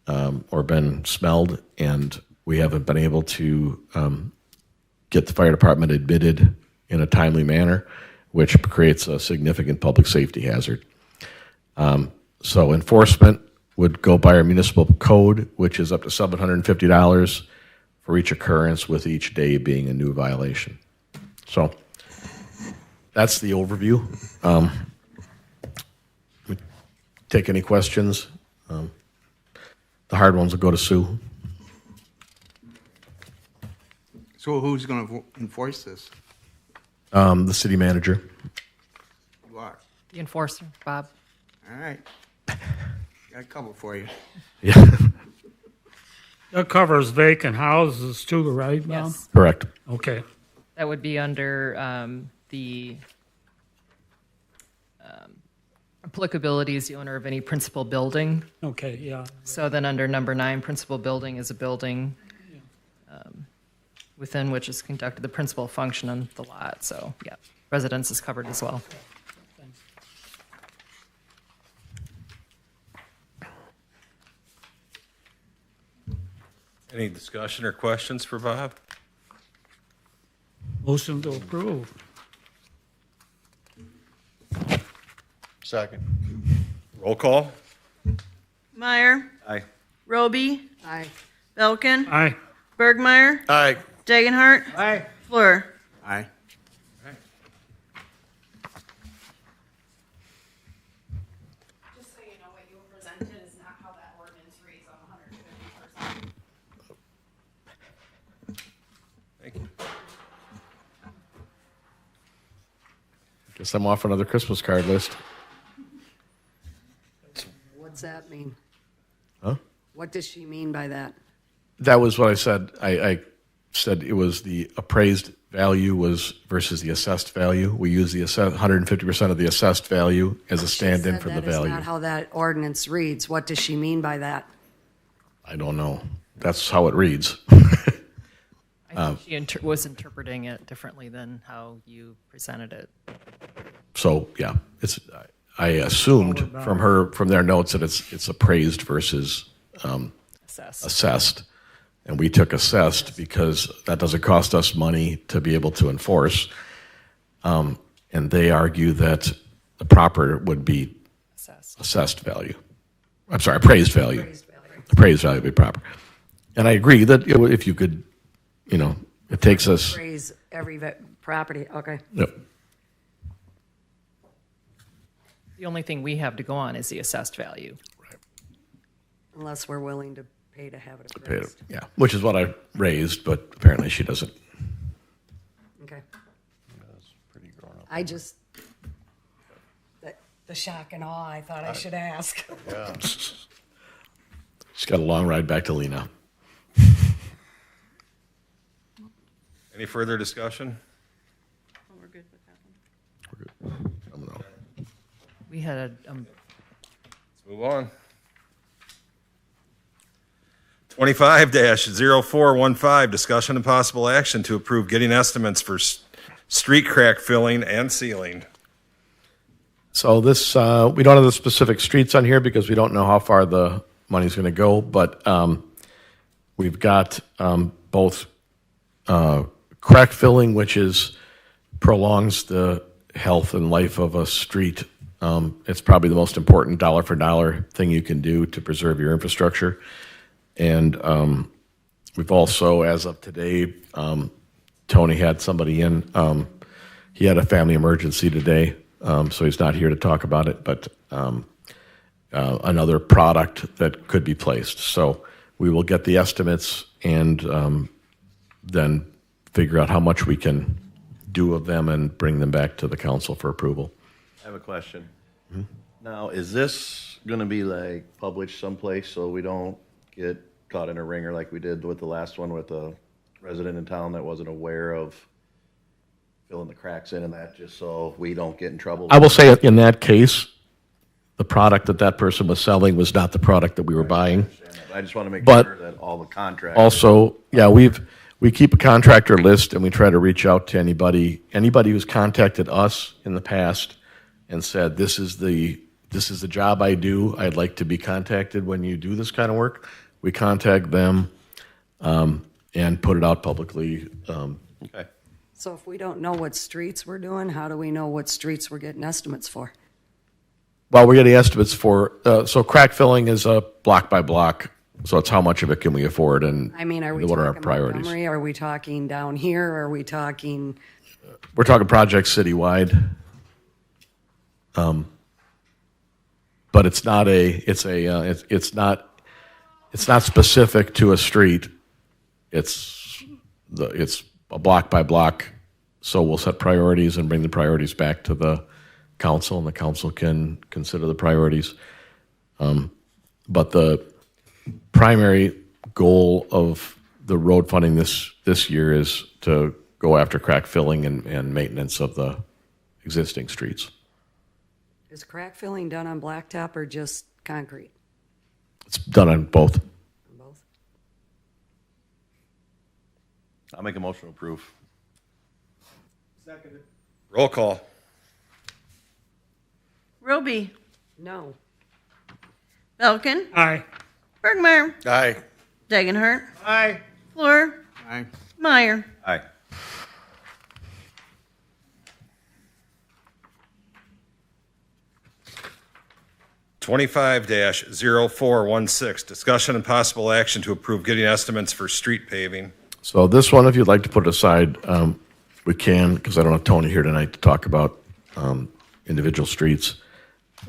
or been smelled, and we haven't been able to get the fire department admitted in a timely manner, which creates a significant public safety hazard. So enforcement would go by our municipal code, which is up to $750 for each occurrence, with each day being a new violation. So that's the overview. Take any questions. The hard ones will go to Sue. So who's going to enforce this? The city manager. You are. The enforcer, Bob. All right. Got a couple for you. Yeah. That covers vacant houses too, right, Bob? Yes. Correct. Okay. That would be under the applicability is the owner of any principal building. Okay, yeah. So then under number 9, principal building is a building within which is conducted the principal function on the lot. So yeah, residence is covered as well. Any discussion or questions for Bob? Motion to approve. Second. Roll call? Meyer, Aye. Roby, Aye. Belkin, Aye. Bergmeyer, Aye. Dagenhart, Aye. Fleur. Aye. Just so you know, what you presented is not how that ordinance reads on 150%. Thank you. Guess I'm off another Christmas card list. What's that mean? Huh? What does she mean by that? That was what I said. I said it was the appraised value was versus the assessed value. We use the 150% of the assessed value as a stand-in Said for the that is value. not how that ordinance reads. What does she mean by that? I don't know. That's how it reads. I think she was interpreting it differently than how you presented it. So yeah, it's. I assumed from their notes that it's appraised versus assessed, and we took assessed because that doesn't cost us money to be able to enforce. And they argue that the proper would be assessed value. I'm sorry, appraised value. Appraised value would be proper. And I agree that if you could, it takes us. Appraise every property. Okay. Yep. The only thing we have to go on is the assessed value. Unless we're willing to pay to have it Paid it, appraised. yeah, which is what I raised, but apparently she doesn't. Okay. I just, the shock and awe, I thought I should ask. Yeah. She's got a long ride back to Lena. Any further discussion? We're good with that one. We had a Let's move on. 25-0415, discussion and possible action to approve getting estimates for street crack filling and sealing. So this, we don't have the specific streets on here because we don't know how far the money's going to go, but we've got both crack filling, which prolongs the health and life of a street. It's probably the most important dollar for dollar thing you can do to preserve your infrastructure. And we've also, as of today, Tony had somebody in. He had a family emergency today, so he's not here to talk about it, but another product that could be placed. So we will get the estimates and then figure out how much we can do of them and bring them back to the council for approval. I have a question. Now, is this going to be like published someplace so we don't get caught in a ringer like we did with the last one with a resident in town that wasn't aware of filling the cracks in and that, just so we don't get in trouble. I will say in that case, the product that that person was selling was not the product that we were buying. I just want to make But sure that all the contractors. also, yeah, we keep a contractor list and we try to reach out to anybody who's contacted us in the past and said, this is the job I do. I'd like to be contacted when you do this kind of work. We contact them and put it out publicly. Okay. So if we don't know what streets we're doing, how do we know what streets we're getting estimates for? Well, we're getting estimates for, so crack filling is a block by block. So it's how much of it can we afford and I mean, are we what are our talking priorities? Montgomery? Are we talking down here? Are we talking? We're talking projects citywide. But it's not it's not specific to a street. It's a block by block. So we'll set priorities and bring the priorities back to the council, and the council can consider the priorities. But the primary goal of the road funding this year is to go after crack filling and maintenance of the existing streets. Is crack filling done on blacktop or just concrete? It's done on both. On both. I'll make a motion to approve. Seconded. Roll call. Roby, No. Belkin, Aye. Bergmeyer, Aye. Dagenhart, Aye. Fleur, Aye. Meyer. Aye. Twenty-five 0416, discussion and possible action to approve getting estimates for street paving. So this one, if you'd like to put it aside, we can, because I don't have Tony here tonight to talk about individual streets.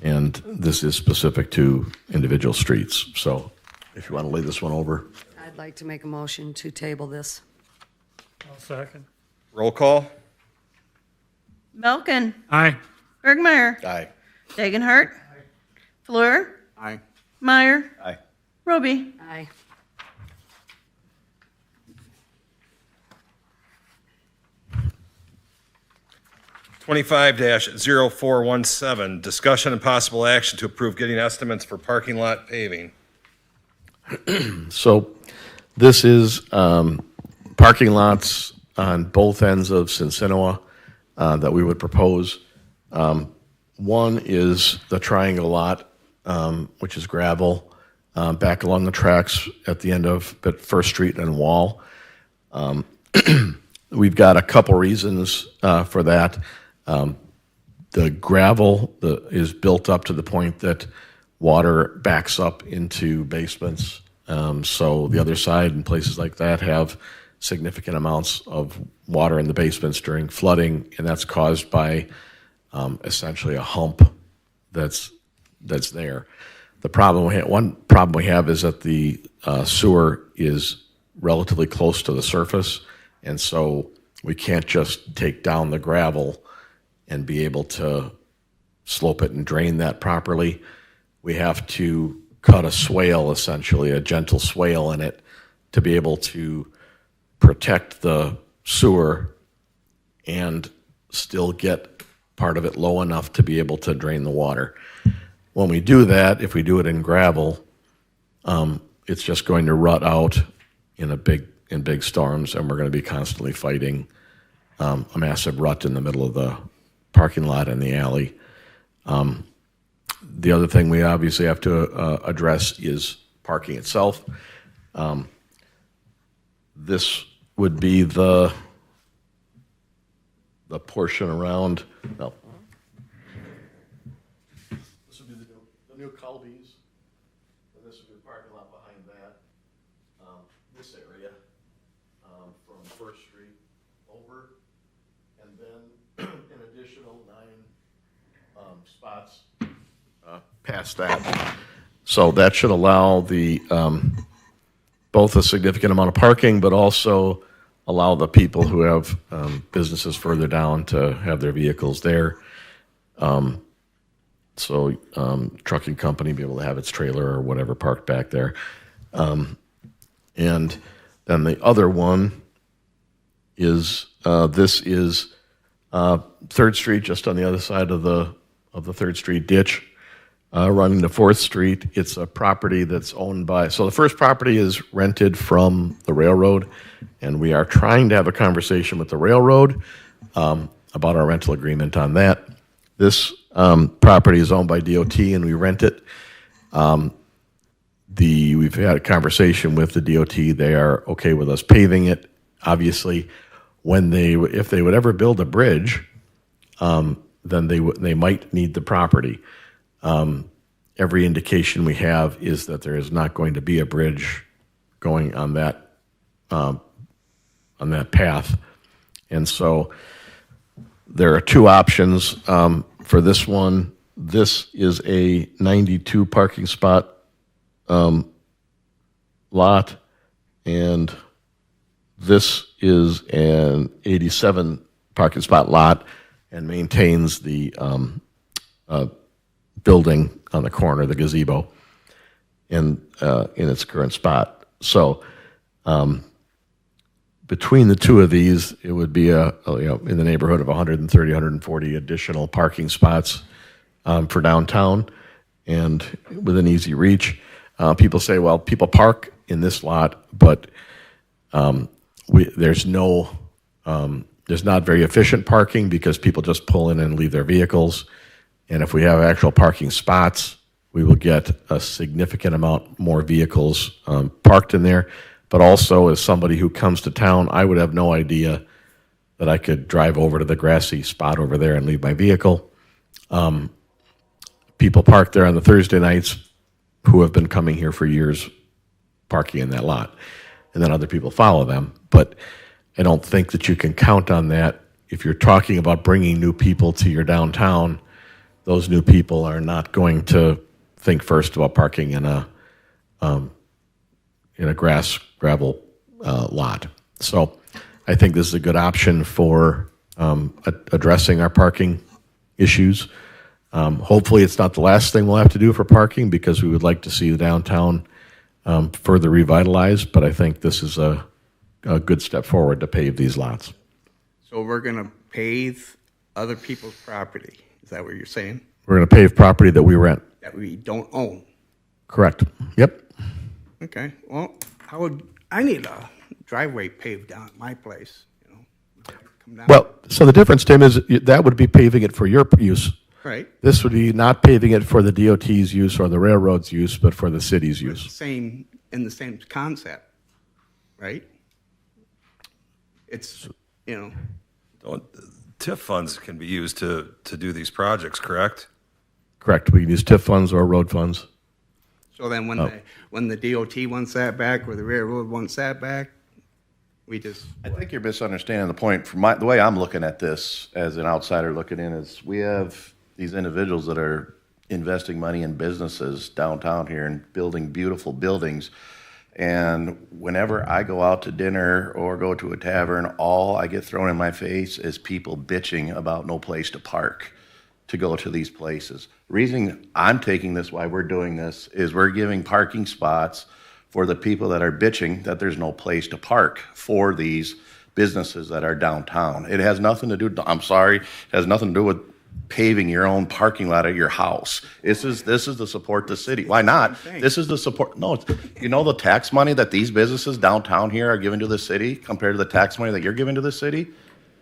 And this is specific to individual streets. So if you want to lay this one over. I'd like to make a motion to table this. I'll second. Roll call. Belkin, Aye. Bergmeyer, Aye. Dagenhart, Fleur, Aye. Meyer, Aye. Roby. Aye. Twenty-five 0417, discussion and possible action to approve getting estimates for parking lot paving. So this is parking lots on both ends of Cincinnati that we would propose. One is the triangle lot, which is gravel, back along the tracks at the end of First Street and Wall. We've got a couple reasons for that. The gravel is built up to the point that water backs up into basements. So the other side and places like that have significant amounts of water in the basements during flooding, and that's caused by essentially a hump that's there. One problem we have is that the sewer is relatively close to the surface, and so we can't just take down the gravel and be able to slope it and drain that properly. We have to cut a swale, essentially, a gentle swale in it to be able to protect the sewer and still get part of it low enough to be able to drain the water. When we do that, if we do it in gravel, it's just going to rut out in big storms, and we're going to be constantly fighting a massive rut in the middle of the parking lot and the alley. The other thing we obviously have to address is parking itself. This would be the portion around, no. This would be the new Culbies, and this would be the parking lot behind that. This area from First Street over, and then an additional 9 spots past that. So that should allow the both a significant amount of parking, but also allow the people who have businesses further down to have their vehicles there. So trucking company be able to have its trailer or whatever parked back there. And then the other one is, this is 3rd Street, just on the other side of the 3rd Street ditch, running to 4th Street. It's a property that's owned by, so the first property is rented from the railroad, and we are trying to have a conversation with the railroad about our rental agreement on that. This property is owned by DOT, and we rent it. We've had a conversation with the DOT. They are okay with us paving it. Obviously, if they would ever build a bridge, then they might need the property. Every indication we have is that there is not going to be a bridge going on that path, and so there are two options for this one. This is a 92 parking spot lot, and this is an 87 parking spot lot and maintains the building on the corner, the gazebo, in its current spot. So between the two of these, it would be in the neighborhood of 130, 140 additional parking spots for downtown, and within easy reach. People say, well, people park in this lot, but there's not very efficient parking because people just pull in and leave their vehicles. And if we have actual parking spots, we will get a significant amount more vehicles parked in there. But also, as somebody who comes to town, I would have no idea that I could drive over to the grassy spot over there and leave my vehicle. People park there on the Thursday nights who have been coming here for years, parking in that lot. And then other people follow them. But I don't think that you can count on that. If you're talking about bringing new people to your downtown, those new people are not going to think first about parking in a gravel lot. So I think this is a good option for addressing our parking issues. Hopefully it's not the last thing we'll have to do for parking, because we would like to see the downtown further revitalized, but I think this is a good step forward to pave these lots. So we're going to pave other people's property. Is that what you're saying? We're going to pave property that we rent. That we don't own? Correct. Yep. Okay. Well, I need a driveway paved down at my place. Come down. Well, so the difference, Tim, is that would be paving it for your use. Right. This would be not paving it for the DOT's use or the railroad's use, but for the city's use. In the same concept, right? It's, TIF funds can be used to do these projects, correct? Correct. We can use TIF funds or road funds. So then when the DOT wants that back or the railroad wants that back, I think you're misunderstanding the point. From the way I'm looking at this as an outsider looking in is we have these individuals that are investing money in businesses downtown here and building beautiful buildings. And whenever I go out to dinner or go to a tavern, all I get thrown in my face is people bitching about no place to park to go to these places. The reason I'm taking this, why we're doing this, is we're giving parking spots for the people that are bitching that there's no place to park for these businesses that are downtown. It has nothing to do, I'm sorry, it has nothing to do with paving your own parking lot at your house. This is to support the city. Why not? This is the support. No, the tax money that these businesses downtown here are giving to the city compared to the tax money that you're giving to the city?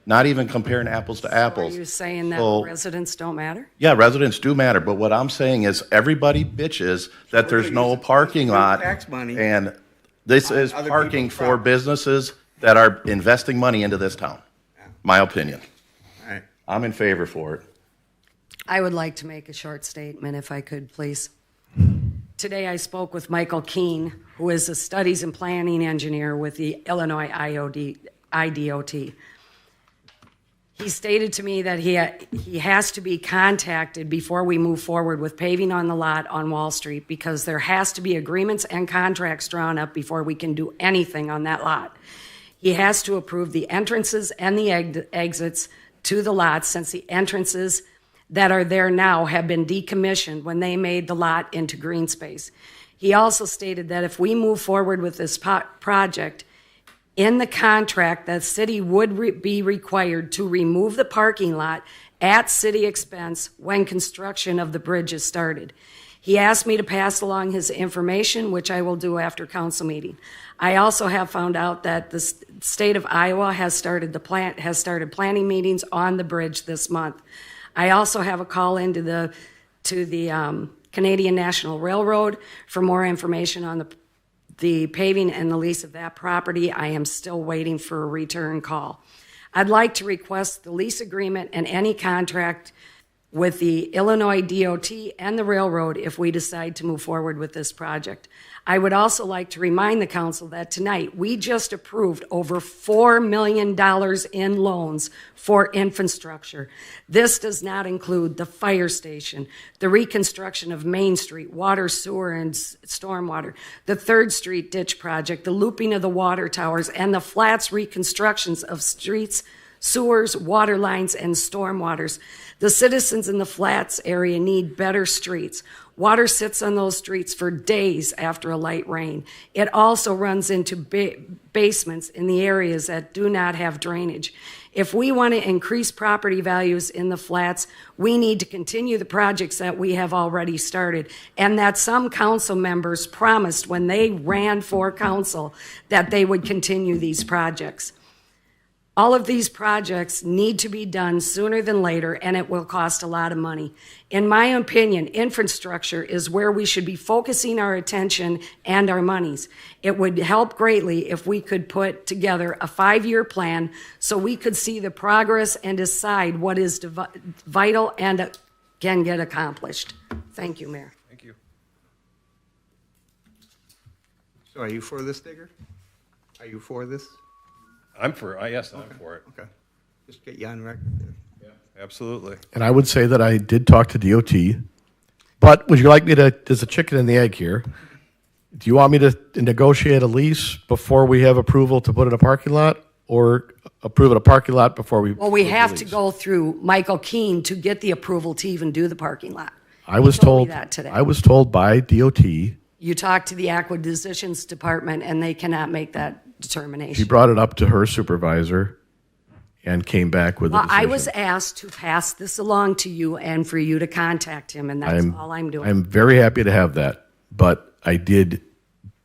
Not even comparing apples to apples. Are you saying that residents don't matter? Yeah, residents do matter. But what I'm saying is everybody bitches that there's no parking lot. Tax money. And this is parking for businesses that are investing money into this town. My opinion. All right. I'm in favor for it. I would like to make a short statement, if I could, please. Today I spoke with Michael Keene, who is a studies and planning engineer with the Illinois IDOT. He stated to me that he has to be contacted before we move forward with paving on the lot on Wall Street, because there has to be agreements and contracts drawn up before we can do anything on that lot. He has to approve the entrances and the exits to the lot, since the entrances that are there now have been decommissioned when they made the lot into green space. He also stated that if we move forward with this project, in the contract, the city would be required to remove the parking lot at city expense when construction of the bridge is started. He asked me to pass along his information, which I will do after council meeting. I also have found out that the state of Iowa has started planning meetings on the bridge this month. I also have a call into the Canadian National Railroad for more information on the paving and the lease of that property. I am still waiting for a return call. I'd like to request the lease agreement and any contract with the Illinois DOT and the railroad if we decide to move forward with this project. I would also like to remind the council that tonight we just approved over $4 million in loans for infrastructure. This does not include the fire station, the reconstruction of Main Street, water, sewer, and stormwater, the 3rd Street ditch project, the looping of the water towers, and the flats reconstructions of streets, sewers, water lines, and stormwaters. The citizens in the flats area need better streets. Water sits on those streets for days after a light rain. It also runs into basements in the areas that do not have drainage. If we want to increase property values in the flats, we need to continue the projects that we have already started and that some council members promised when they ran for council that they would continue these projects. All of these projects need to be done sooner than later, and it will cost a lot of money. In my opinion, infrastructure is where we should be focusing our attention and our monies. It would help greatly if we could put together a 5-year plan so we could see the progress and decide what is vital and can get accomplished. Thank you, Mayor. Thank you. So are you for this, Digger? Are you for this? I'm for it. Okay. Just get you on record. Yeah, absolutely. And I would say that I did talk to DOT, but would you like me to, there's a chicken and the egg here. Do you want me to negotiate a lease before we have approval to put in a parking lot, or approve a parking lot before we? Well, we have to go through Michael Keene to get the approval to even do the parking lot. I was He told told me that today. I was told by DOT. You talk to the acquisitions department and they cannot make that determination. She brought it up to her supervisor and came back with a Well, decision. I was asked to pass this along to you and for you to contact him, and that's all I'm doing. I'm very happy to have that, but I did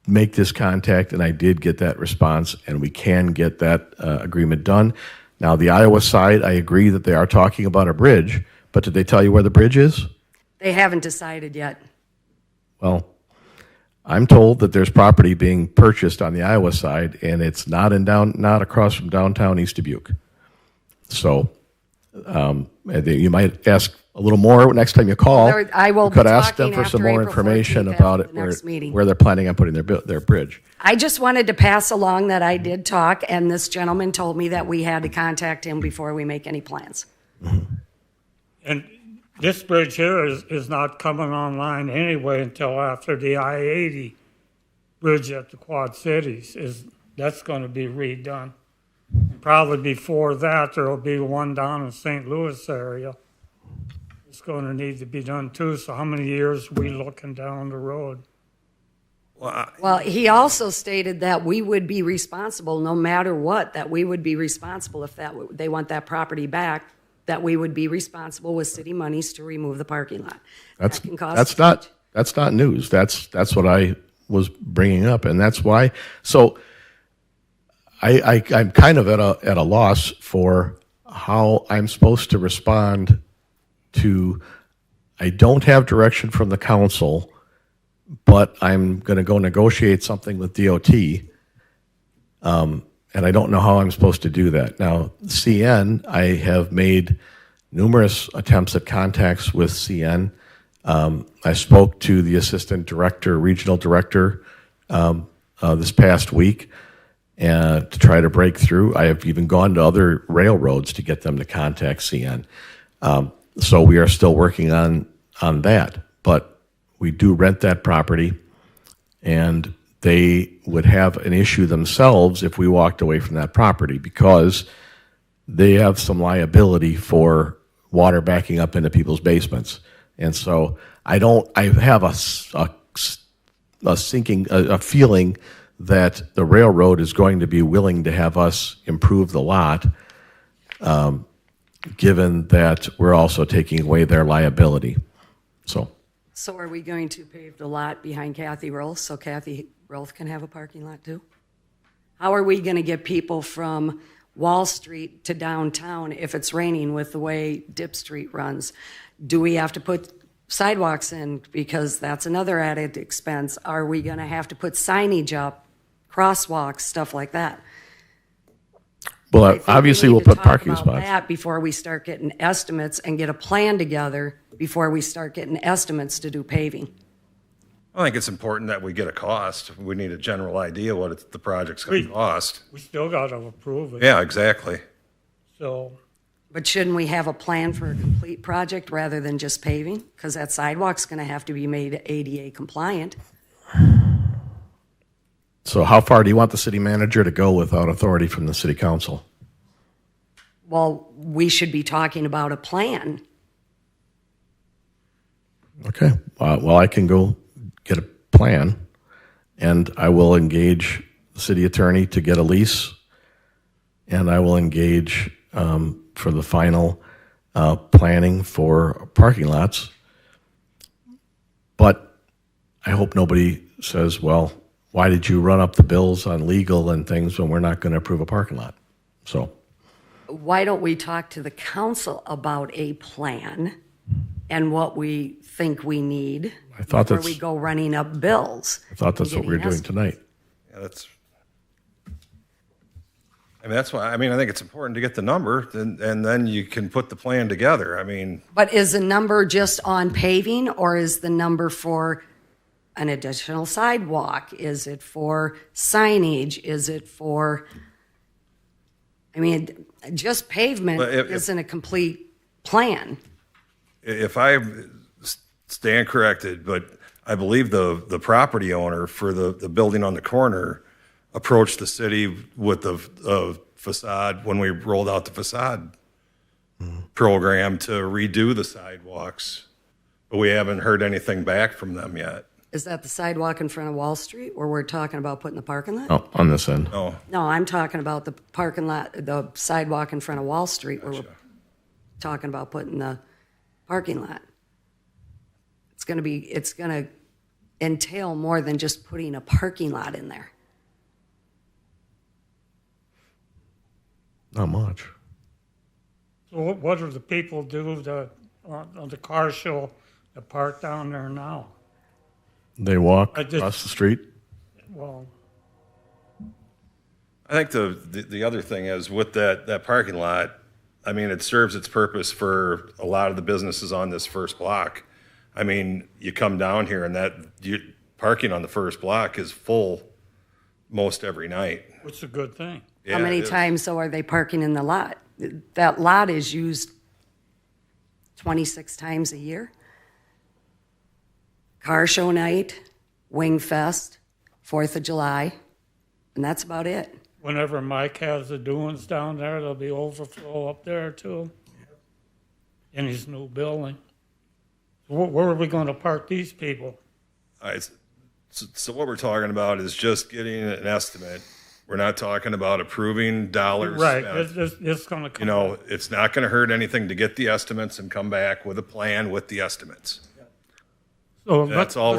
make this contact and I did get that response, and we can get that agreement done. Now, the Iowa side, I agree that they are talking about a bridge, but did they tell you where the bridge is? They haven't decided yet. Well, I'm told that there's property being purchased on the Iowa side, and it's not across from downtown East Dubuque. So you might ask a little more next time you call. I will You could be ask them talking for some after more April information 14th about after it, the next meeting. where they're planning on putting their bridge. I just wanted to pass along that I did talk, and this gentleman told me that we had to contact him before we make any plans. And this bridge here is not coming online anyway until after the I-80 bridge at the Quad Cities that's going to be redone. Probably before that, there will be one down in St. Louis area. It's going to need to be done too. So how many years are we looking down the road? Well, he also stated that we would be responsible no matter what, that we would be responsible if they want that property back, that we would be responsible with city monies to remove the parking lot. That's That can cost not news. That's what I was bringing up, and that's why. So I'm kind of at a loss for how I'm supposed to respond to. I don't have direction from the council, but I'm going to go negotiate something with DOT, and I don't know how I'm supposed to do that. Now, CN, I have made numerous attempts at contacts with CN. I spoke to the assistant director, regional director, this past week to try to break through. I have even gone to other railroads to get them to contact CN. So we are still working on that. But we do rent that property, and they would have an issue themselves if we walked away from that property, because they have some liability for water backing up into people's basements. And so I have a feeling that the railroad is going to be willing to have us improve the lot, given that we're also taking away their liability. So are we going to pave the lot behind Kathy Rolfe so Kathy Rolfe can have a parking lot too? How are we going to get people from Wall Street to downtown if it's raining with the way Dip Street runs? Do we have to put sidewalks in because that's another added expense? Are we going to have to put signage up, crosswalks, stuff like that? Well, obviously we'll put parking About spots. that before we start getting estimates and get a plan together before we start getting estimates to do paving. I think it's important that we get a cost. We need a general idea what the project's going to cost. We still gotta approve it. Yeah, exactly. So, But shouldn't we have a plan for a complete project rather than just paving? Because that sidewalk's going to have to be made ADA compliant. So how far do you want the city manager to go without authority from the city council? Well, we should be talking about a plan. Okay, well, I can go get a plan, and I will engage the city attorney to get a lease, and I will engage for the final planning for parking lots. But I hope nobody says, well, why did you run up the bills on legal and things when we're not going to approve a parking lot? So Why don't we talk to the council about a plan and what we think we need I thought before that's- we go running up bills? I thought that's what we were doing tonight. Yeah, that's why, I think it's important to get the number, and then you can put the plan together. But is the number just on paving, or is the number for an additional sidewalk? Is it for signage? Is it for, just pavement Well, if- isn't a complete plan. If I stand corrected, but I believe the property owner for the building on the corner approached the city with the facade when we rolled out the facade program to redo the sidewalks, but we haven't heard anything back from them yet. Is that the sidewalk in front of Wall Street where we're talking about putting the parking lot? Oh, on this end. No. No, I'm talking about the parking lot, the sidewalk in front of Wall Street where we're talking about putting the parking lot. It's going to entail more than just putting a parking lot in there. Not much. so what do the people do on the car show that park down there now? They walk I just- across the street. Well, I think the other thing is with that parking lot, it serves its purpose for a lot of the businesses on this first block. You come down here and parking on the first block is full most every night. which is a good thing. How Yeah, many it is. times, though, are they parking in the lot? That lot is used 26 times a year. Car show night, Wing Fest, 4th of July, and that's about it. Whenever Mike has the doings down there, there'll be overflow up there too. In his new building. Where are we gonna park these people? All right, so what we're talking about is just getting an estimate. We're not talking about approving dollars Right, spent. it's gonna come. It's not going to hurt anything to get the estimates and come back with a plan with the estimates. So That's all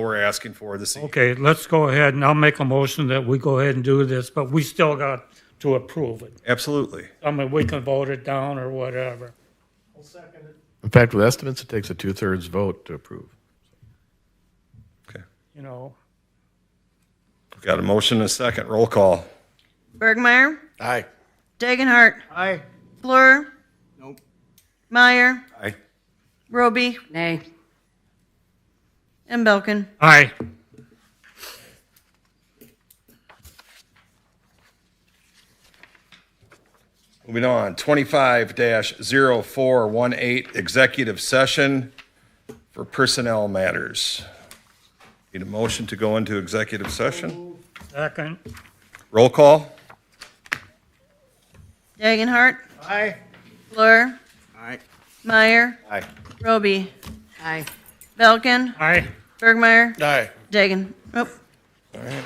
we're asking for this evening. Okay, let's go ahead and I'll make a motion that we go ahead and do this, but we still got to approve it. Absolutely. We can vote it down or whatever. In fact, with estimates, it takes a 2/3 vote to approve. You know, Got a motion and a second. Roll call. Bergmeyer, Aye. Dagenhart, Aye. Fleur, Nope. Meyer, Aye. Roby, Nay. and Belkin. aye. Moving on, 25-0418, executive session for personnel matters. Need a motion to go into executive session? Second, Roll call. Dagenhart, Aye. Fleur, Aye. Meyer, Aye. Roby, Aye. Belkin, aye. Bergmeyer, Aye. Dagan. Oh. All right.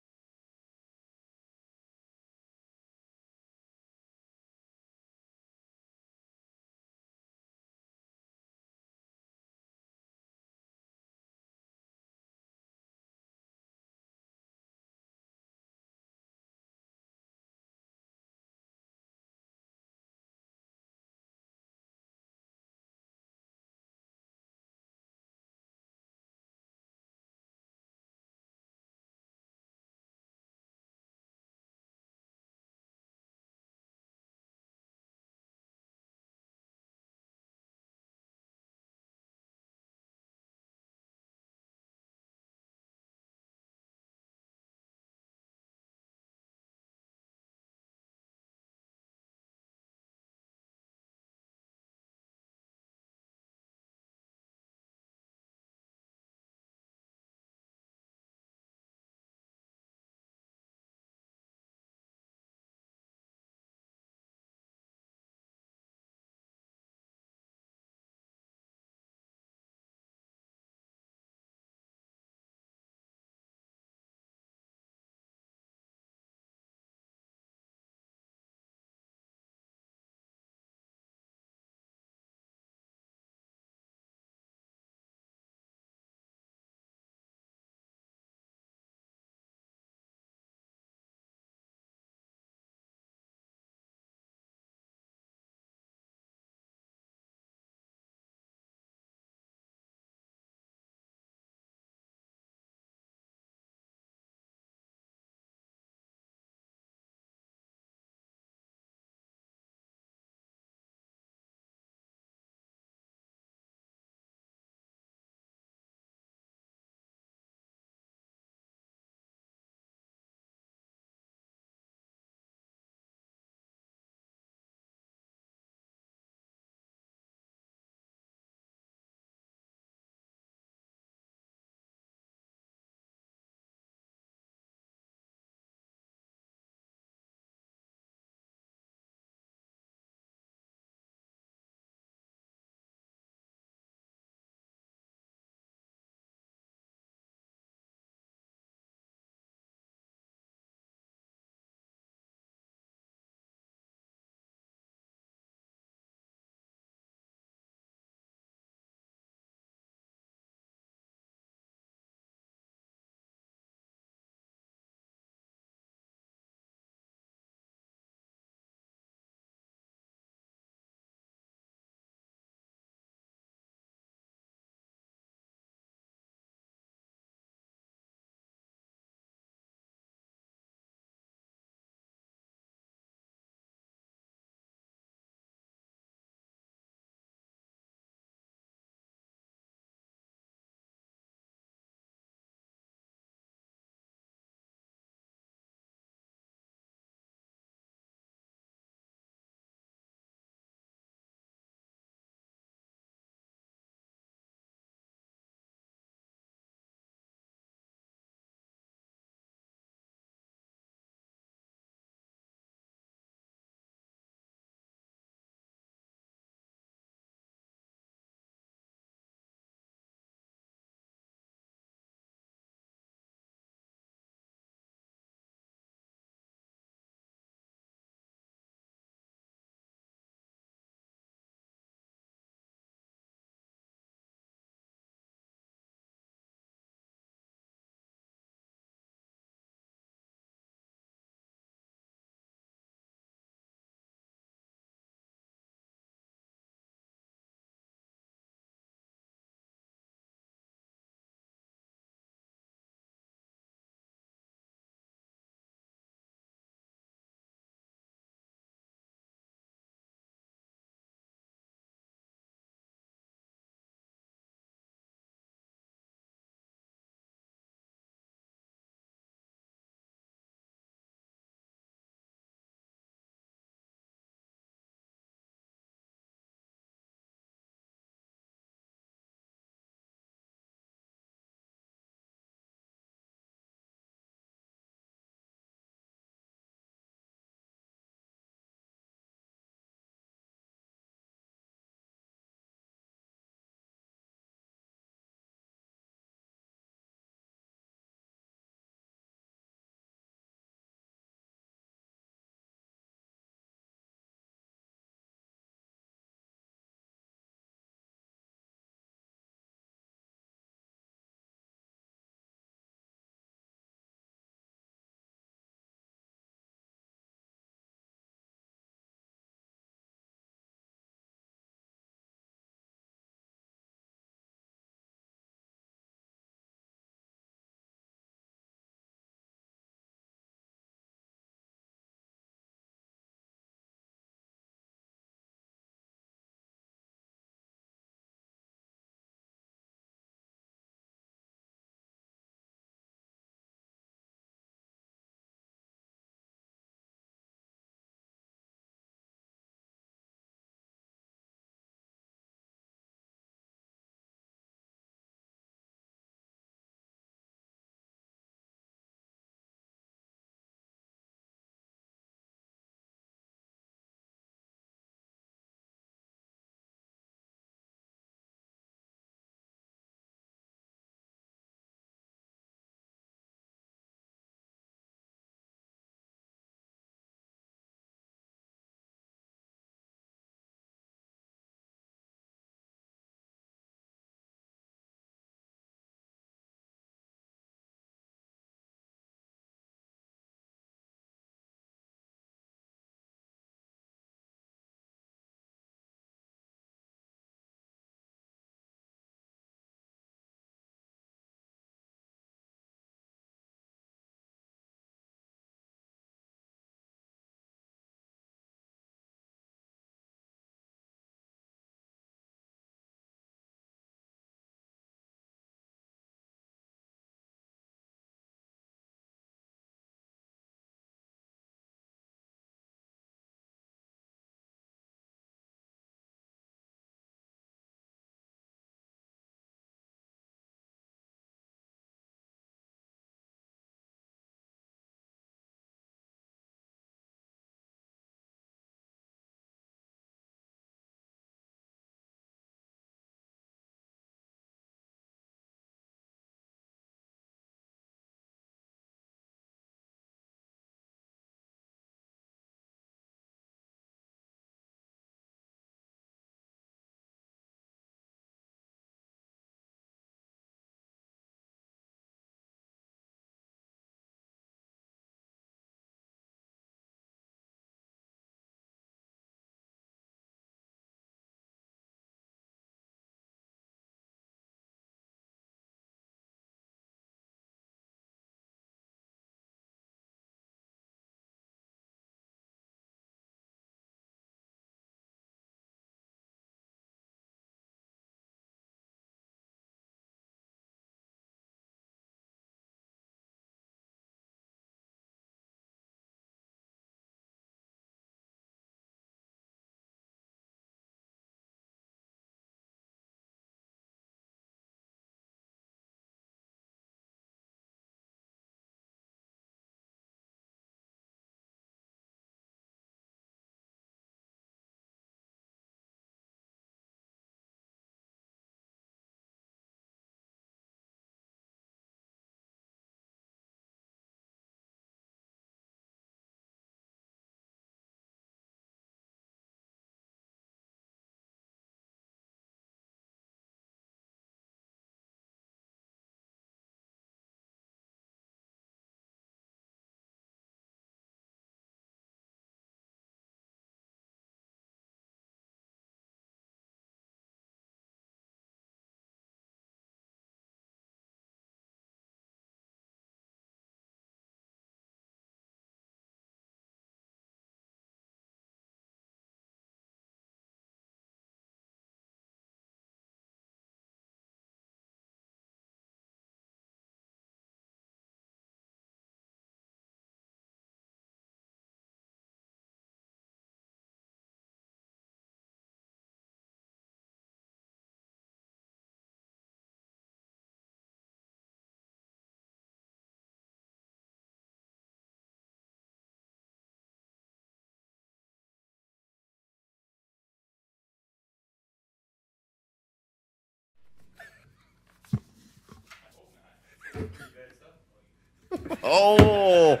Oh.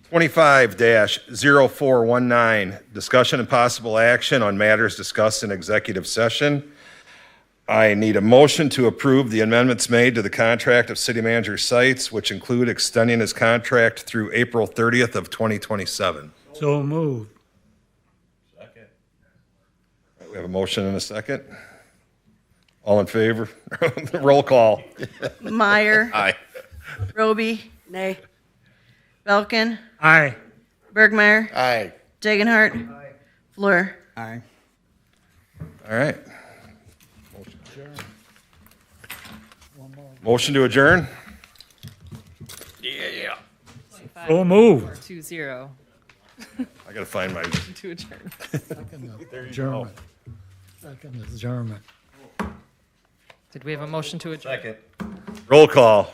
25-0419, discussion and possible action on matters discussed in executive session. I need a motion to approve the amendments made to the contract of City Manager Sites, which include extending his contract through April 30th of 2027. So moved. We have a motion and a second. All in favor? Roll call. Meyer. Aye. Roby. Nay. Belkin. Aye. Bergmeyer. Aye. Dagenhart. Fleur. Aye. All right. Motion to adjourn? Yeah. So moved. 2-0 I gotta find my. to adjourn. German. Second is German. Did we have a motion to adjourn? Second. Roll call.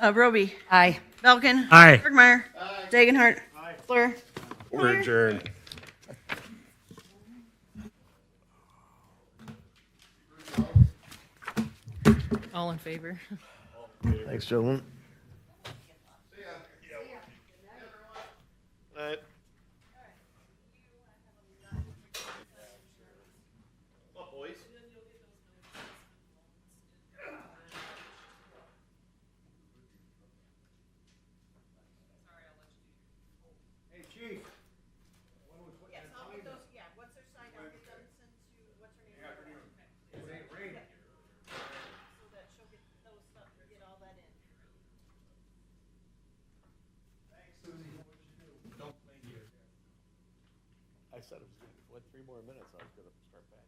Roby. Aye. Belkin. Aye. Bergmeyer. Dagenhart. Fleur. We're adjourned. All in favor? Thanks, gentlemen. Hey, Chief. I said it was good. What, 3 more minutes? I was going to start back.